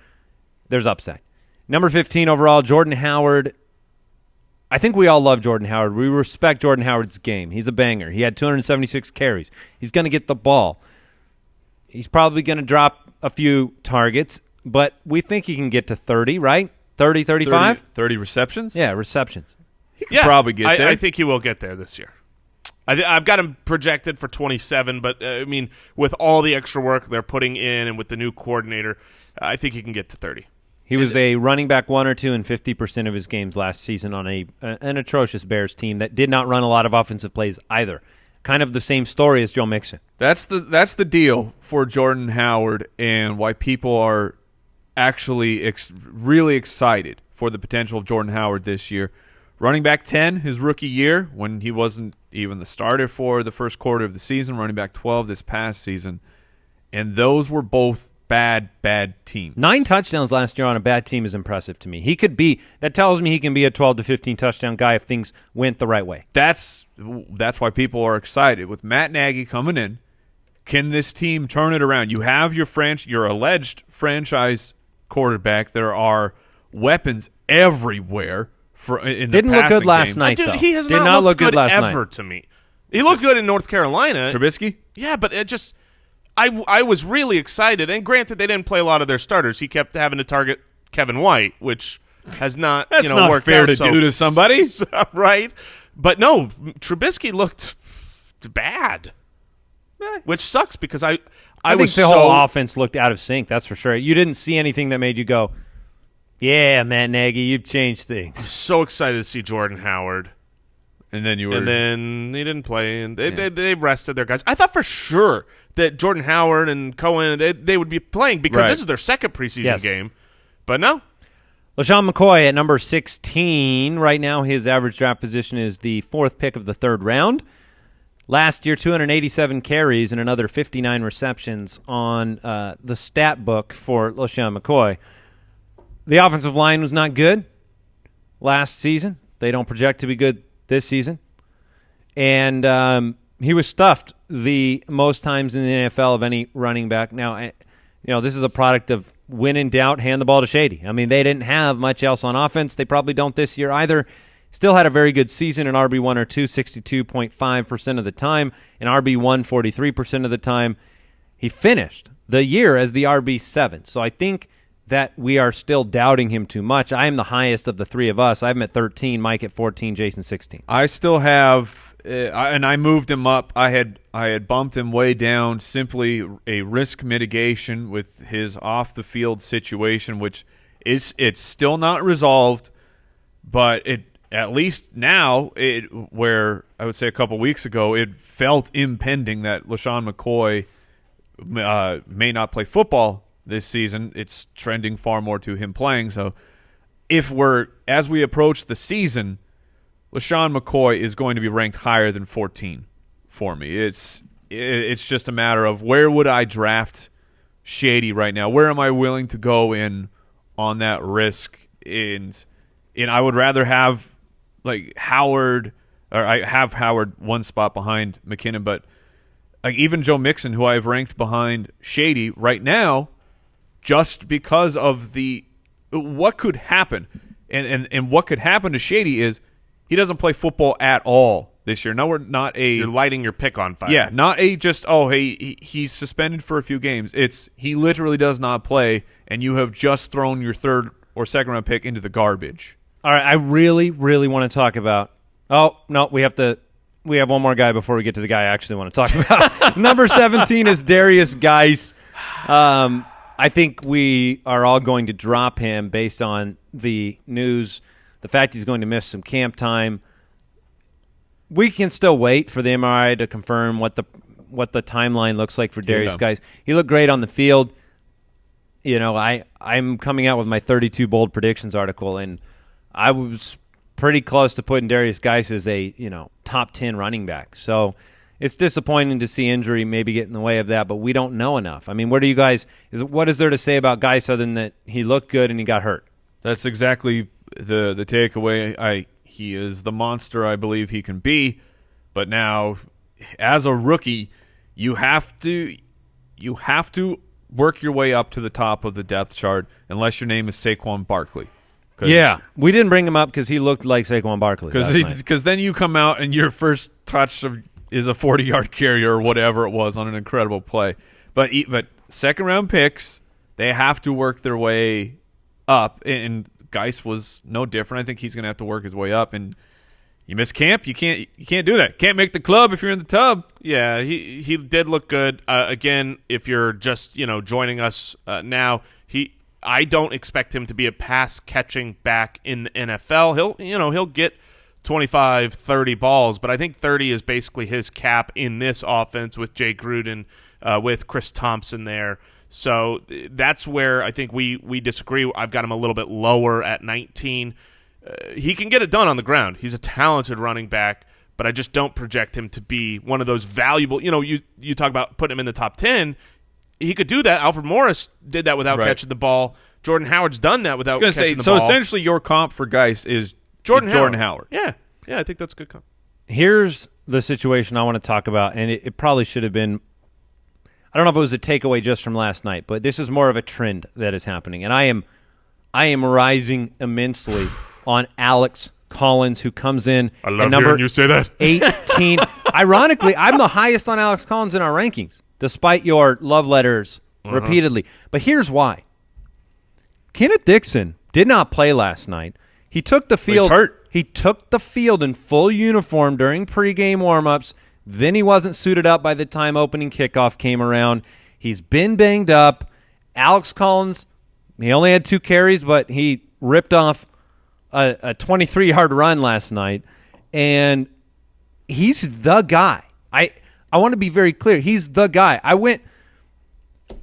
there's upside. Number 15 overall, Jordan Howard. I think we all love Jordan Howard. We respect Jordan Howard's game. He's a banger. He had 276 carries. He's going to get the ball. He's probably going to drop a few targets, but we think he can get to 30, right? 30, 35? 30 receptions? Yeah, receptions. He could probably get there. I think he will get there this year. I've got him projected for 27, but, I mean, with all the extra work they're putting in and with the new coordinator, I think he can get to 30. He was a running back 1 or 2 in 50% of his games last season on an atrocious Bears team that did not run a lot of offensive plays either. Kind of the same story as Joe Mixon. That's the deal for Jordan Howard and why people are actually really excited for the potential of Jordan Howard this year. Running back 10 his rookie year when he wasn't even the starter for the first quarter of the season. Running back 12 this past season. And those were both bad teams. 9 touchdowns last year on a bad team is impressive to me. That tells me he can be a 12 to 15 touchdown guy if things went the right way. That's why people are excited. With Matt Nagy coming in, can this team turn it around? You have your alleged franchise quarterback. There are weapons everywhere. Didn't look good last night, though. He has not looked good ever to me. He looked good in North Carolina. Trubisky? Yeah, but it just – I was really excited, and granted, they didn't play a lot of their starters. He kept having to target Kevin White, which has not That's not worked fair out to do to somebody, right? But no, Trubisky looked bad, which sucks because I think the whole offense looked out of sync. That's for sure. You didn't see anything that made you go, "Yeah, Matt Nagy, you've changed things." I'm so excited to see Jordan Howard. And then he didn't play, and they rested their guys. I thought for sure that Jordan Howard and Cohen they would be playing because this is their second preseason game, but no. LaShawn McCoy at number 16. Right now, his average draft position is the 4th pick of the 3rd round. Last year, 287 carries and another 59 receptions on the stat book for LaShawn McCoy. The offensive line was not good last season. They don't project to be good this season. And he was stuffed the most times in the NFL of any running back. Now, this is a product of when in doubt, hand the ball to Shady. I mean, they didn't have much else on offense. They probably don't this year either. Still had a very good season, an RB1 or 2, 62.5% of the time, an RB1, 43% of the time. He finished the year as the RB7. So I think that we are still doubting him too much. I am the highest of the three of us. I have him at 13, Mike at 14, Jason 16. I still have, and I moved him up. I had bumped him way down, simply a risk mitigation with his off-the-field situation, which it's still not resolved, but at least now, where I would say a couple weeks ago, it felt impending that LaShawn McCoy may not play football this season. It's trending far more to him playing. So as we approach the season, LaShawn McCoy is going to be ranked higher than 14 for me. It's just a matter of where would I draft Shady right now? Where am I willing to go in on that risk? And I would rather have like Howard, or I have Howard one spot behind McKinnon, but like even Joe Mixon, who I've ranked behind Shady right now, just because of what could happen. And what could happen to Shady is he doesn't play football at all this year. No, we're not You're lighting your pick on fire. Yeah, not he's suspended for a few games. It's he literally does not play, and you have just thrown your 3rd or 2nd round pick into the garbage. All right, I really, really want to talk about – oh, no, we have one more guy before we get to the guy I actually want to talk about. Number 17 is Derrius Guice. I think we are all going to drop him based on the news, the fact he's going to miss some camp time. We can still wait for the MRI to confirm what the timeline looks like for Derrius Guice. He looked great on the field. I'm coming out with my 32 bold predictions article, and I was pretty close to putting Derrius Guice as a top 10 running back. So it's disappointing to see injury maybe get in the way of that, but we don't know enough. I mean, what is there to say about Guice other than that he looked good and he got hurt? That's exactly the takeaway. he is the monster I believe he can be. But now, as a rookie, you have to work your way up to the top of the depth chart unless your name is Saquon Barkley. Yeah, we didn't bring him up because he looked like Saquon Barkley. Because then you come out and your first touch is a 40-yard carry or whatever it was on an incredible play. But second-round picks, they have to work their way up, and Guice was no different. I think he's going to have to work his way up, and you miss camp, you can't do that. Can't make the club if you're in the tub. Yeah, he did look good. Again, if you're just joining us now, I don't expect him to be a pass catching back in the NFL. He'll get 25, 30 balls, but I think 30 is basically his cap in this offense with Jay Gruden, with Chris Thompson there. So that's where I think we disagree. I've got him a little bit lower at 19. He can get it done on the ground. He's a talented running back, but I just don't project him to be one of those valuable. You talk about putting him in the top 10. He could do that. Alfred Morris did that without catching the ball. Jordan Howard's done that without catching the ball. So essentially your comp for Guice is Jordan Howard. Yeah, I think that's a good comp. Here's the situation I want to talk about, and it probably should have been – I don't know if it was a takeaway just from last night, but this is more of a trend that is happening. And I am rising immensely on Alex Collins, who comes in I love hearing you say that. 18. Ironically, I'm the highest on Alex Collins in our rankings, despite your love letters repeatedly. But here's why. Kenneth Dixon did not play last night. He took the field. He's hurt. He took the field in full uniform during pregame warmups. Then he wasn't suited up by the time opening kickoff came around. He's been banged up. Alex Collins, he only had 2 carries, but he ripped off a 23-yard run last night, and he's the guy. I want to be very clear. He's the guy.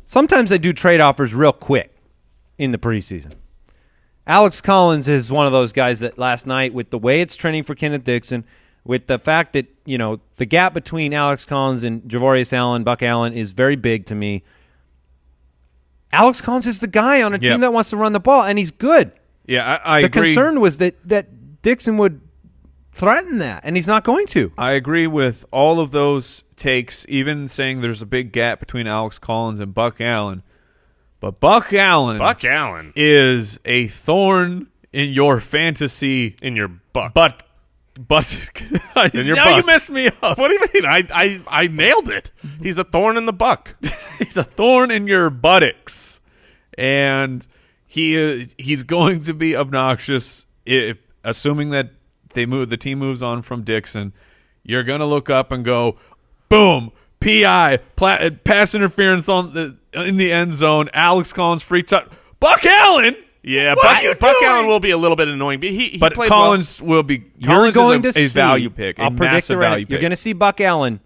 Sometimes I do trade offers real quick in the preseason. Alex Collins is one of those guys that last night, with the way it's trending for Kenneth Dixon, with the fact that, the gap between Alex Collins and Javorius Allen, Buck Allen, is very big to me. Alex Collins is the guy on a team that wants to run the ball, and he's good. Yeah, I agree. The concern was that Dixon would threaten that, and he's not going to. I agree with all of those takes, even saying there's a big gap between Alex Collins and Buck Allen. But Buck Allen is a thorn in your fantasy. In your butt. But in your now butt. You messed me up. What do you mean? I nailed it. He's a thorn in the buck. He's a thorn in your buttocks, and he's going to be obnoxious. Assuming that the team moves on from Dixon, you're going to look up and go, boom, PI, pass interference in the end zone. Alex Collins free touch. Buck Allen. Yeah, Buck Allen will be a little bit annoying, but played Collins well. will be. You're going to see a value pick. I'll predict the value pick. You're going to see Buck Allen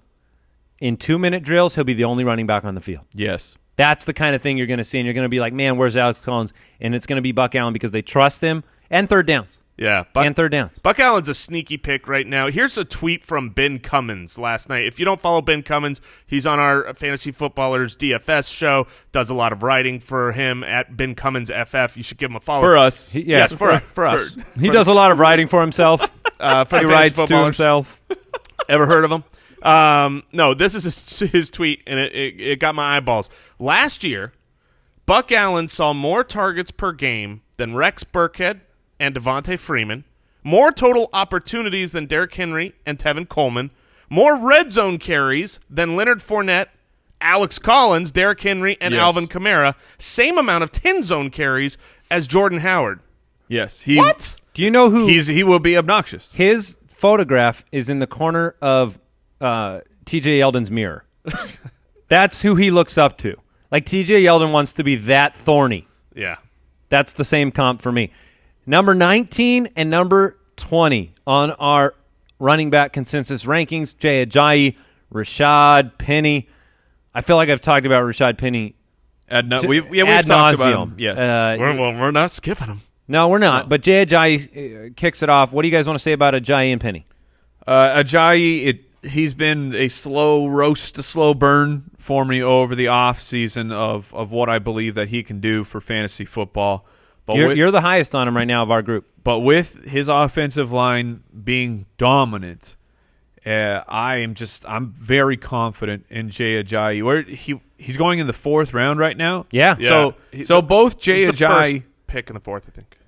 in 2-minute drills. He'll be the only running back on the field. Yes, that's the kind of thing you're going to see, and you're going to be like, man, where's Alex Collins? And it's going to be Buck Allen because they trust him and third downs. Yeah, and third downs. Buck Allen's a sneaky pick right now. Here's a tweet from Ben Cummins last night. If you don't follow Ben Cummins, he's on our Fantasy Footballers DFS show, does a lot of writing for him at Ben Cummins FF. You should give him a follow. For us. Yes, for us. He does a lot of writing for himself. He writes to himself. Ever heard of him? No, this is his tweet, and it got my eyeballs. Last year, Buck Allen saw more targets per game than Rex Burkhead and Devonta Freeman, more total opportunities than Derrick Henry and Tevin Coleman, more red zone carries than Leonard Fournette, Alex Collins, Derrick Henry, and Alvin Kamara, same amount of 10 zone carries as Jordan Howard. Yes. What? Do you know who? He will be obnoxious. His photograph is in the corner of T.J. Yeldon's mirror. That's who he looks up to. Like, T.J. Yeldon wants to be that thorny. Yeah. That's the same comp for me. Number 19 and number 20 on our running back consensus rankings, Jay Ajayi, Rashad Penny. I feel like I've talked about Rashad Penny we've talked about him. Yes. We're not skipping him. No, we're not. But Jay Ajayi kicks it off. What do you guys want to say about Ajayi and Penny? Ajayi, he's been a slow roast to slow burn for me over the offseason of what I believe that he can do for fantasy football. But you're the highest on him right now of our group. But with his offensive line being dominant, I'm very confident in Jay Ajayi. Where he's going in the 4th round right now. Yeah. So both Jay He's the Ajayi first pick in the 4th, I think.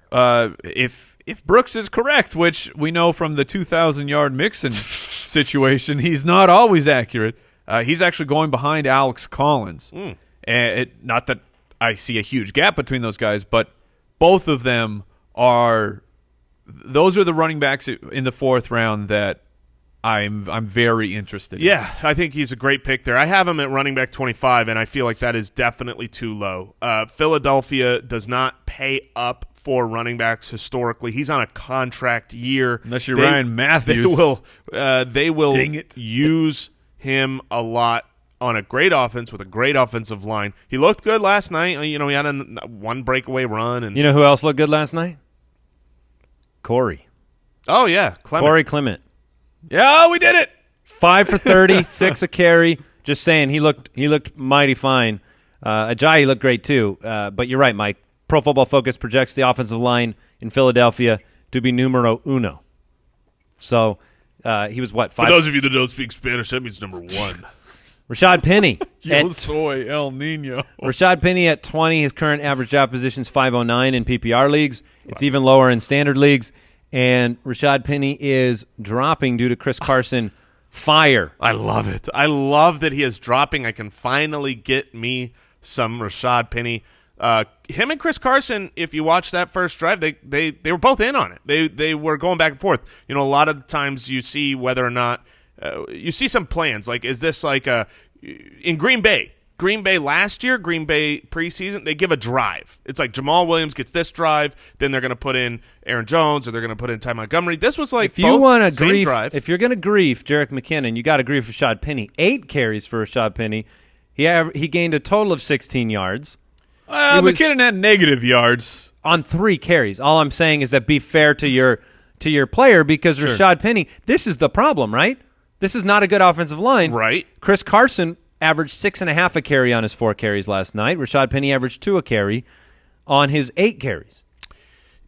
If Brooks is correct, which we know from the 2,000-yard Mixon situation, he's not always accurate. He's actually going behind Alex Collins. Not that I see a huge gap between those guys, but both of them those are the running backs in the 4th round that I'm very interested in. Yeah, I think he's a great pick there. I have him at running back 25, and I feel like that is definitely too low. Philadelphia does not pay up for running backs historically. He's on a contract year. Unless you're Ryan Matthews. They will use him a lot on a great offense with a great offensive line. He looked good last night. He had one breakaway run. And you know who else looked good last night? Corey. Oh, yeah, Clement. Corey Clement. Yeah, we did it. 5 for 30, 6 a carry. Just saying, he looked mighty fine. Ajayi looked great too. But you're right, Mike. Pro Football Focus projects the offensive line in Philadelphia to be numero uno. So he was what? 5? For those of you that don't speak Spanish, that means number 1. Rashad Penny. Yo soy El Nino. Rashad Penny at 20. His current average draft position is 509 in PPR leagues. It's even lower in standard leagues. And Rashad Penny is dropping due to Chris Carson fire. I love it. I love that he is dropping. I can finally get me some Rashad Penny. Him and Chris Carson, if you watch that first drive, they were both in on it. They were going back and forth. A lot of the times you see whether or not you see some plans. Like, is this like in Green Bay? Green Bay last year, Green Bay preseason, they give a drive. It's like Jamal Williams gets this drive, then they're going to put in Aaron Jones or they're going to put in Ty Montgomery. This was like if you want to grief, drive. If you're going to grief Jerick McKinnon, you got to grief Rashad Penny. 8 carries for Rashad Penny. He gained a total of 16 yards. McKinnon had negative yards on 3 carries. All I'm saying is that be fair to your player because Rashad Penny, this is the problem, right? This is not a good offensive line. Right. Chris Carson averaged 6.5 a carry on his 4 carries last night. Rashad Penny averaged 2 a carry on his 8 carries.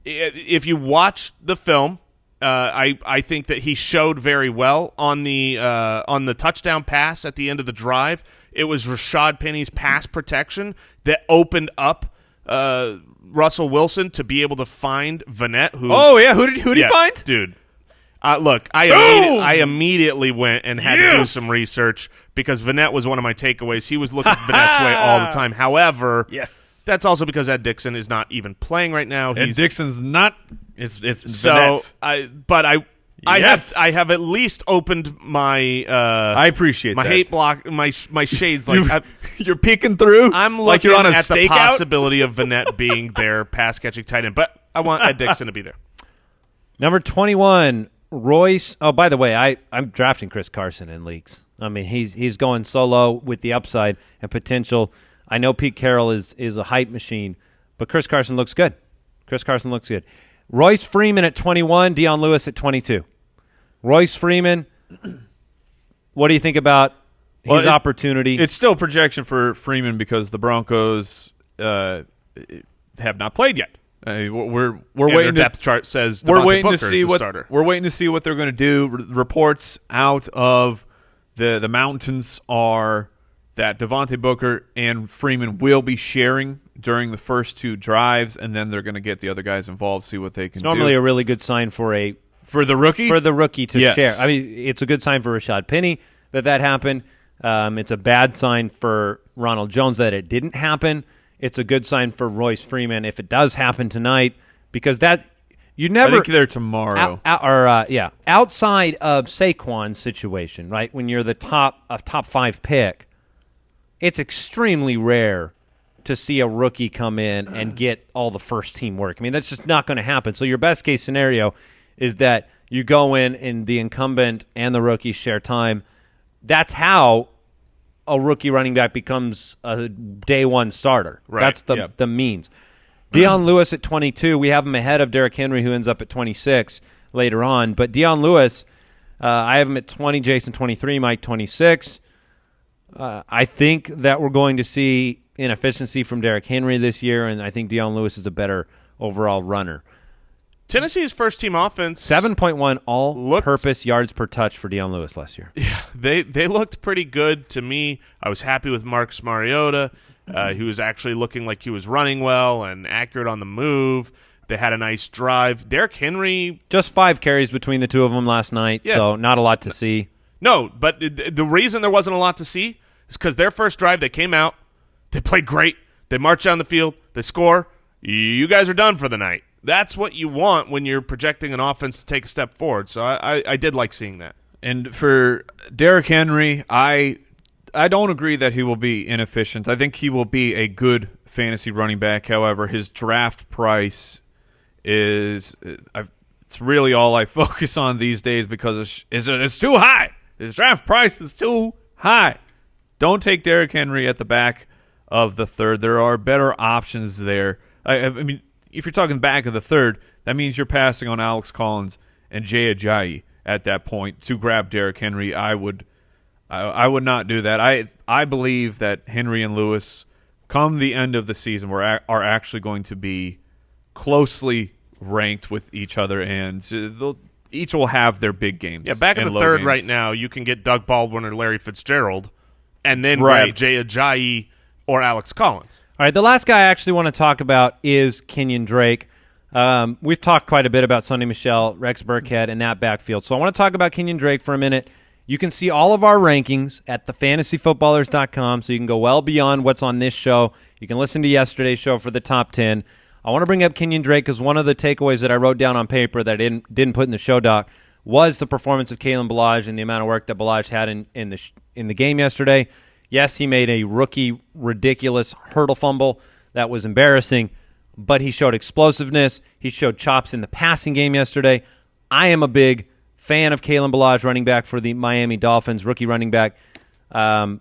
If you watch the film, I think that he showed very well on the touchdown pass at the end of the drive. It was Rashad Penny's pass protection that opened up Russell Wilson to be able to find Vanette. Who did he find? Dude. Look, I immediately went and had to do some research because Vanette was one of my takeaways. He was looking Vanette's way all the time. However, that's also because Ed Dickson is not even playing right now. Ed Dixon's not. It's so. Vanette. I have at least opened my. I appreciate my that. hate block. My shades. Like you're peeking through. I'm looking like you're on a at the stakeout? possibility of Vanette being their pass catching tight end, but I want Ed Dickson to be there. Number 21. Royce. Oh, by the way, I'm drafting Chris Carson in leagues. I mean, he's going solo with the upside and potential. I know Pete Carroll is a hype machine, but Chris Carson looks good. Royce Freeman at 21, Dion Lewis at 22. Royce Freeman, what do you think about his opportunity? It's still projection for Freeman because the Broncos have not played yet. We're waiting. Their depth chart says Devonta Booker is the starter. We're waiting to see what they're going to do. Reports out of the mountains are that Devonta Booker and Freeman will be sharing during the first 2 drives, and then they're going to get the other guys involved, see what they can do. Normally a really good sign for the rookie? For the rookie to share. I mean, it's a good sign for Rashad Penny that happened. It's a bad sign for Ronald Jones that it didn't happen. It's a good sign for Royce Freeman if it does happen tonight because that you never. I think they're tomorrow. Outside of Saquon's situation, right? When you're the top 5 pick, it's extremely rare to see a rookie come in and get all the first team work. I mean, that's just not going to happen. So your best case scenario is that you go in and the incumbent and the rookie share time. That's how a rookie running back becomes a day 1 starter. Right. That's the means. Dion Lewis at 22. We have him ahead of Derrick Henry, who ends up at 26 later on. But Dion Lewis, I have him at 20, Jason 23, Mike 26. I think that we're going to see inefficiency from Derrick Henry this year, and I think Dion Lewis is a better overall runner. Tennessee's first-team offense 7.1 all-purpose yards per touch for Dion Lewis last year. Yeah, they looked pretty good to me. I was happy with Marcus Mariota. He was actually looking like he was running well and accurate on the move. They had a nice drive. Derrick Henry. Just 5 carries between the two of them last night, so not a lot to see. No, but the reason there wasn't a lot to see is because their first drive, they came out, they played great, they marched down the field, they score. You guys are done for the night. That's what you want when you're projecting an offense to take a step forward. So I did like seeing that. And for Derrick Henry, I don't agree that he will be inefficient. I think he will be a good fantasy running back. However, his draft price it's really all I focus on these days because it's too high. His draft price is too high. Don't take Derrick Henry at the back of the third. There are better options there. I mean, if you're talking back of the third, that means you're passing on Alex Collins and Ajayi at that point to grab Derrick Henry. I would not do that. I believe that Henry and Lewis, come the end of the season, are actually going to be closely ranked with each other, and each will have their big games. Yeah, back in the third right now, you can get Doug Baldwin or Larry Fitzgerald, and then grab Ajayi or Alex Collins. All right, the last guy I actually want to talk about is Kenyan Drake. We've talked quite a bit about Sonny Michel, Rex Burkhead, and that backfield. So I want to talk about Kenyan Drake for a minute. You can see all of our rankings at thefantasyfootballers.com, so you can go well beyond what's on this show. You can listen to yesterday's show for the top 10. I want to bring up Kenyan Drake because one of the takeaways that I wrote down on paper that I didn't put in the show doc was the performance of Kalen Ballage and the amount of work that Ballage had in the game yesterday. Yes, he made a rookie ridiculous hurdle fumble that was embarrassing, but he showed explosiveness. He showed chops in the passing game yesterday. I am a big fan of Kalen Ballage, running back for the Miami Dolphins, rookie running back. When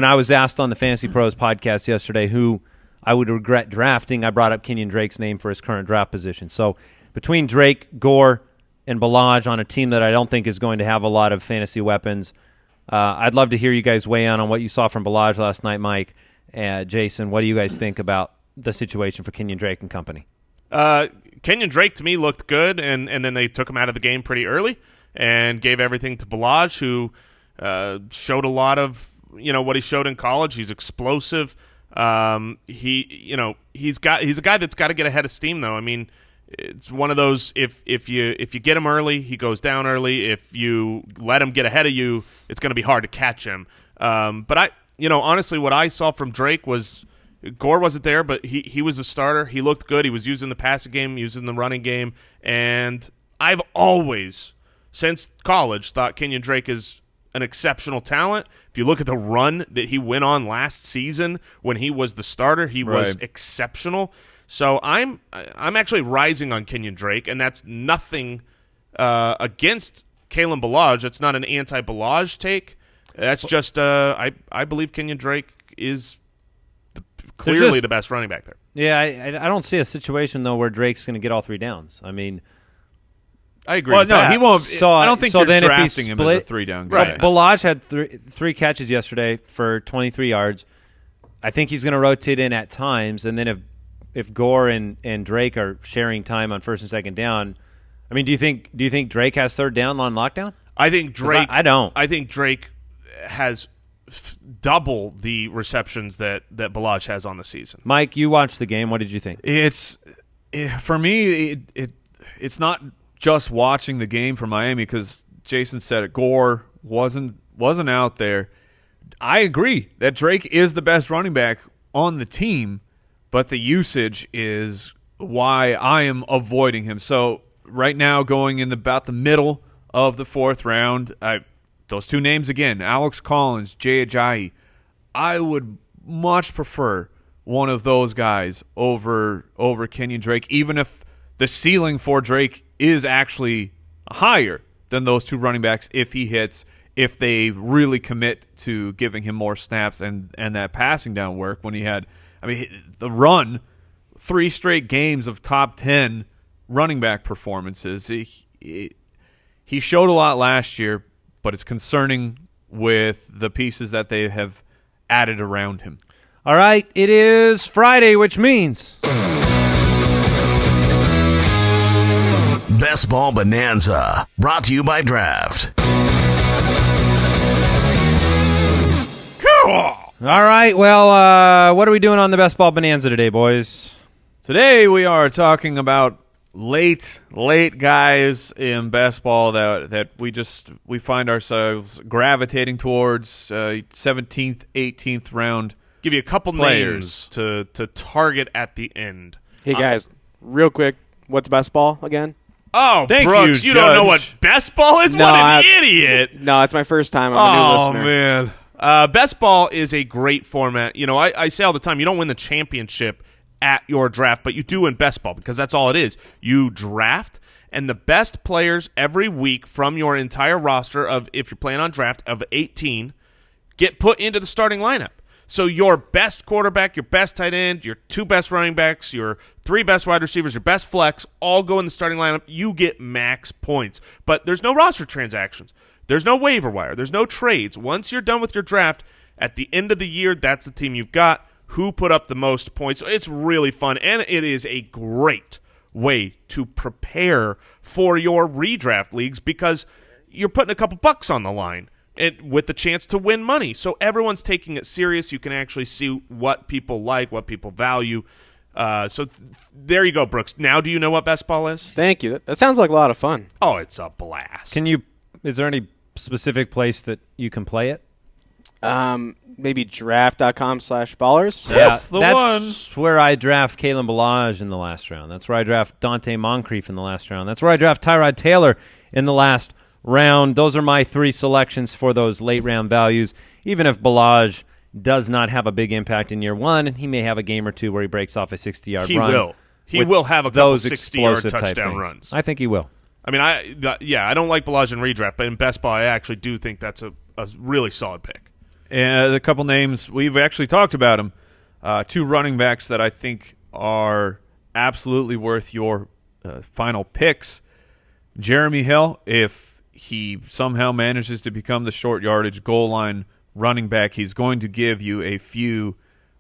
I was asked on the Fantasy Pros podcast yesterday who I would regret drafting, I brought up Kenyan Drake's name for his current draft position. So between Drake, Gore, and Ballage on a team that I don't think is going to have a lot of fantasy weapons, I'd love to hear you guys weigh in on what you saw from Ballage last night, Mike. Jason, what do you guys think about the situation for Kenyan Drake and company? Kenyan Drake, to me, looked good, and then they took him out of the game pretty early and gave everything to Ballage, who showed a lot of what he showed in college. He's explosive. He's a guy that's got to get ahead of steam, though. I mean, it's one of those, if you get him early, he goes down early. If you let him get ahead of you, it's going to be hard to catch him. But honestly, what I saw from Drake was Gore wasn't there, but he was a starter. He looked good. He was using the passing game, using the running game, and I've always, since college, thought Kenyan Drake is an exceptional talent. If you look at the run that he went on last season when he was the starter, he was exceptional. So I'm actually rising on Kenyan Drake, and that's nothing against Kalen Ballage. It's not an anti-Ballage take. That's just I believe Kenyan Drake is clearly the best running back there. Yeah, I don't see a situation, though, where Drake's going to get all 3 downs. I mean, I agree with that. He won't. So, I don't think so you're then drafting if he him split, as a 3-down guy. Right. Ballage had three catches yesterday for 23 yards. I think he's going to rotate in at times, and then if Gore and Drake are sharing time on first and second down, I mean, do you think Drake has third down on lockdown? I think Drake. I don't. I think Drake has double the receptions that Ballage has on the season. Mike, you watched the game. What did you think? For me, it's not just watching the game for Miami because Jason said it. Gore wasn't out there. I agree that Drake is the best running back on the team, but the usage is why I am avoiding him. So right now, going in about the middle of the 4th round, those 2 names again, Alex Collins, Ajayi, I would much prefer one of those guys over Kenyan Drake, even if the ceiling for Drake is actually higher than those 2 running backs if he hits, if they really commit to giving him more snaps and that passing down work when he had, the run, 3 straight games of top 10 running back performances. He showed a lot last year, but it's concerning with the pieces that they have added around him. All right, it is Friday, which means Best Ball Bonanza, brought to you by Draft. Cool. All right, well, what are we doing on the Best Ball Bonanza today, boys? Today we are talking about late guys in best ball that we find ourselves gravitating towards 17th, 18th round. Give you a couple players. names to target at the end. Hey, guys, real quick, what's best ball again? Oh, Thank Brooks, you, you don't know Judge. what best ball is? No, What an idiot. No, it's my first time. I'm a new listener. Man. Best ball is a great format. You know, I say all the time, you don't win the championship at your draft, but you do in best ball because that's all it is. You draft, and the best players every week from your entire roster of, if you're playing on draft, of 18, get put into the starting lineup. So your best quarterback, your best tight end, your 2 best running backs, your 3 best wide receivers, your best flex, all go in the starting lineup. You get max points. But there's no roster transactions. There's no waiver wire. There's no trades. Once you're done with your draft, at the end of the year, that's the team you've got. Who put up the most points. It's really fun, and it is a great way to prepare for your redraft leagues because you're putting a couple bucks on the line with the chance to win money. So everyone's taking it serious. You can actually see what people like, what people value. There you go, Brooks. Now do you know what best ball is? Thank you. That sounds like a lot of fun. Oh, it's a blast. Is there any specific place that you can play it? Maybe draft.com/ballers. That's the that's where I draft Kalen Ballage in the last round. That's where I draft Dante Moncrief in the last round. That's where I draft Tyrod Taylor in the last round. Those are my 3 selections for those late round values. Even if Ballage does not have a big impact in year 1, he may have a game or 2 where he breaks off a 60-yard run. He will have a couple those 60-yard type touchdown things. runs. I think he will. I mean, I don't like Ballage in redraft, but in best ball, I actually do think that's a really solid pick. And a couple names, we've actually talked about them. 2 running backs that I think are absolutely worth your final picks. Jeremy Hill, if he somehow manages to become the short yardage goal line running back, he's going to give you a few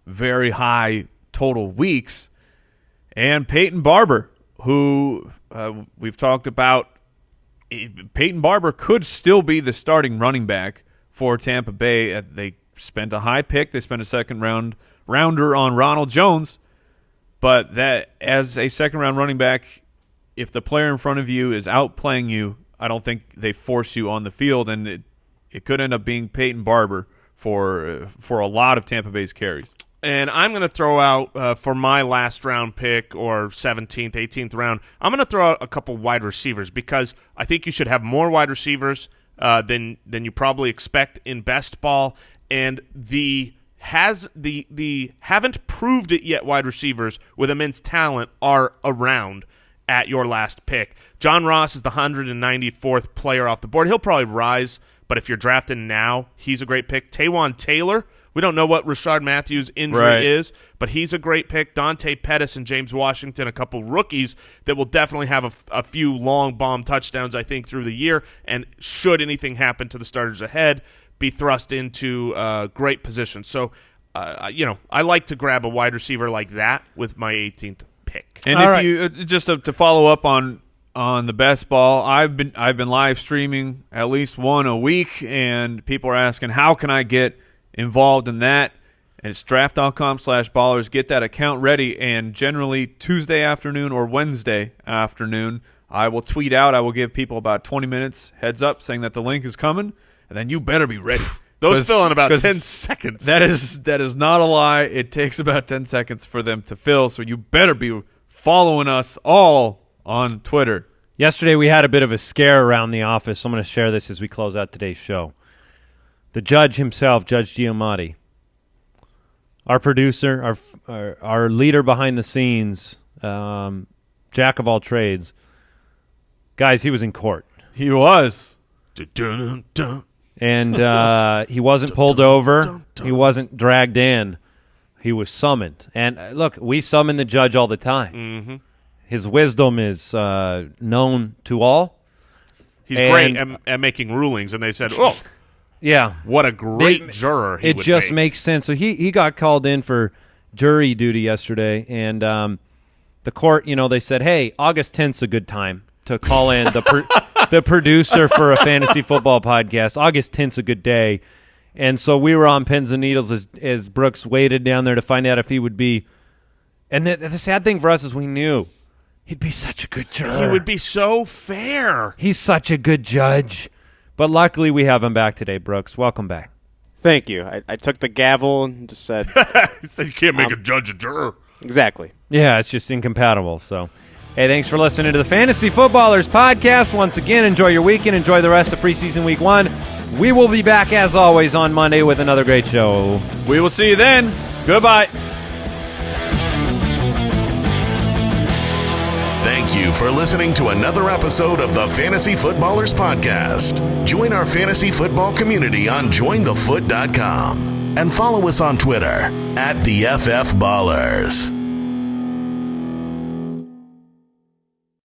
very high total weeks. And Peyton Barber, who we've talked about. Peyton Barber could still be the starting running back for Tampa Bay. They spent a high pick. They spent a second-rounder on Ronald Jones. But that as a second-round running back, if the player in front of you is outplaying you, I don't think they force you on the field, and it could end up being Peyton Barber for a lot of Tampa Bay's carries. And I'm going to throw out, for my last round pick or 17th, 18th round, I'm going to throw out a couple wide receivers because I think you should have more wide receivers than you probably expect in best ball, and the haven't proved it yet wide receivers with immense talent are around at your last pick. John Ross is the 194th player off the board. He'll probably rise, but if you're drafting now, he's a great pick. Taywan Taylor, we don't know what Rashard Matthews' injury is, but he's a great pick. Dante Pettis and James Washington, a couple rookies that will definitely have a few long bomb touchdowns, I think, through the year. And should anything happen to the starters ahead, be thrust into great position. So, I like to grab a wide receiver like that with my 18th pick. And you just to follow up on the best ball, I've been live streaming at least one a week, and people are asking, how can I get involved in that? And it's draft.com/ballers. Get that account ready, and generally Tuesday afternoon or Wednesday afternoon, I will tweet out. I will give people about 20 minutes heads up saying that the link is coming, and then you better be ready. Those fill in about 10 seconds. That is not a lie. It takes about 10 seconds for them to fill, so you better be following us all on Twitter. Yesterday we had a bit of a scare around the office. I'm going to share this as we close out today's show. The judge himself, Judge Giamatti, our producer, our leader behind the scenes, jack of all trades. Guys, he was in court. He was. And he wasn't pulled over. He wasn't dragged in. He was summoned. And look, we summon the judge all the time. Mm-hmm. His wisdom is known to all. He's great at making rulings, and they said, oh, yeah, what a great juror he would It just makes sense. So he got called in for jury duty yesterday, and the court, they said, hey, August 10th's a good time to call in the producer for a fantasy football podcast. August 10th's a good day. And so we were on pins and needles as Brooks waited down there to find out if he would be. And the sad thing for us is we knew he'd be such a good judge. He would be so fair. He's such a good judge. But luckily we have him back today, Brooks. Welcome back. Thank you. I took the gavel and just said. He said you can't make a judge a juror. Exactly. Yeah, it's just incompatible. So, hey, thanks for listening to the Fantasy Footballers podcast. Once again, enjoy your weekend. Enjoy the rest of preseason week 1. We will be back, as always, on Monday with another great show. We will see you then. Goodbye. Thank you for listening to another episode of the Fantasy Footballers Podcast. Join our fantasy football community on jointhefoot.com and follow us on Twitter @TheFFBallers.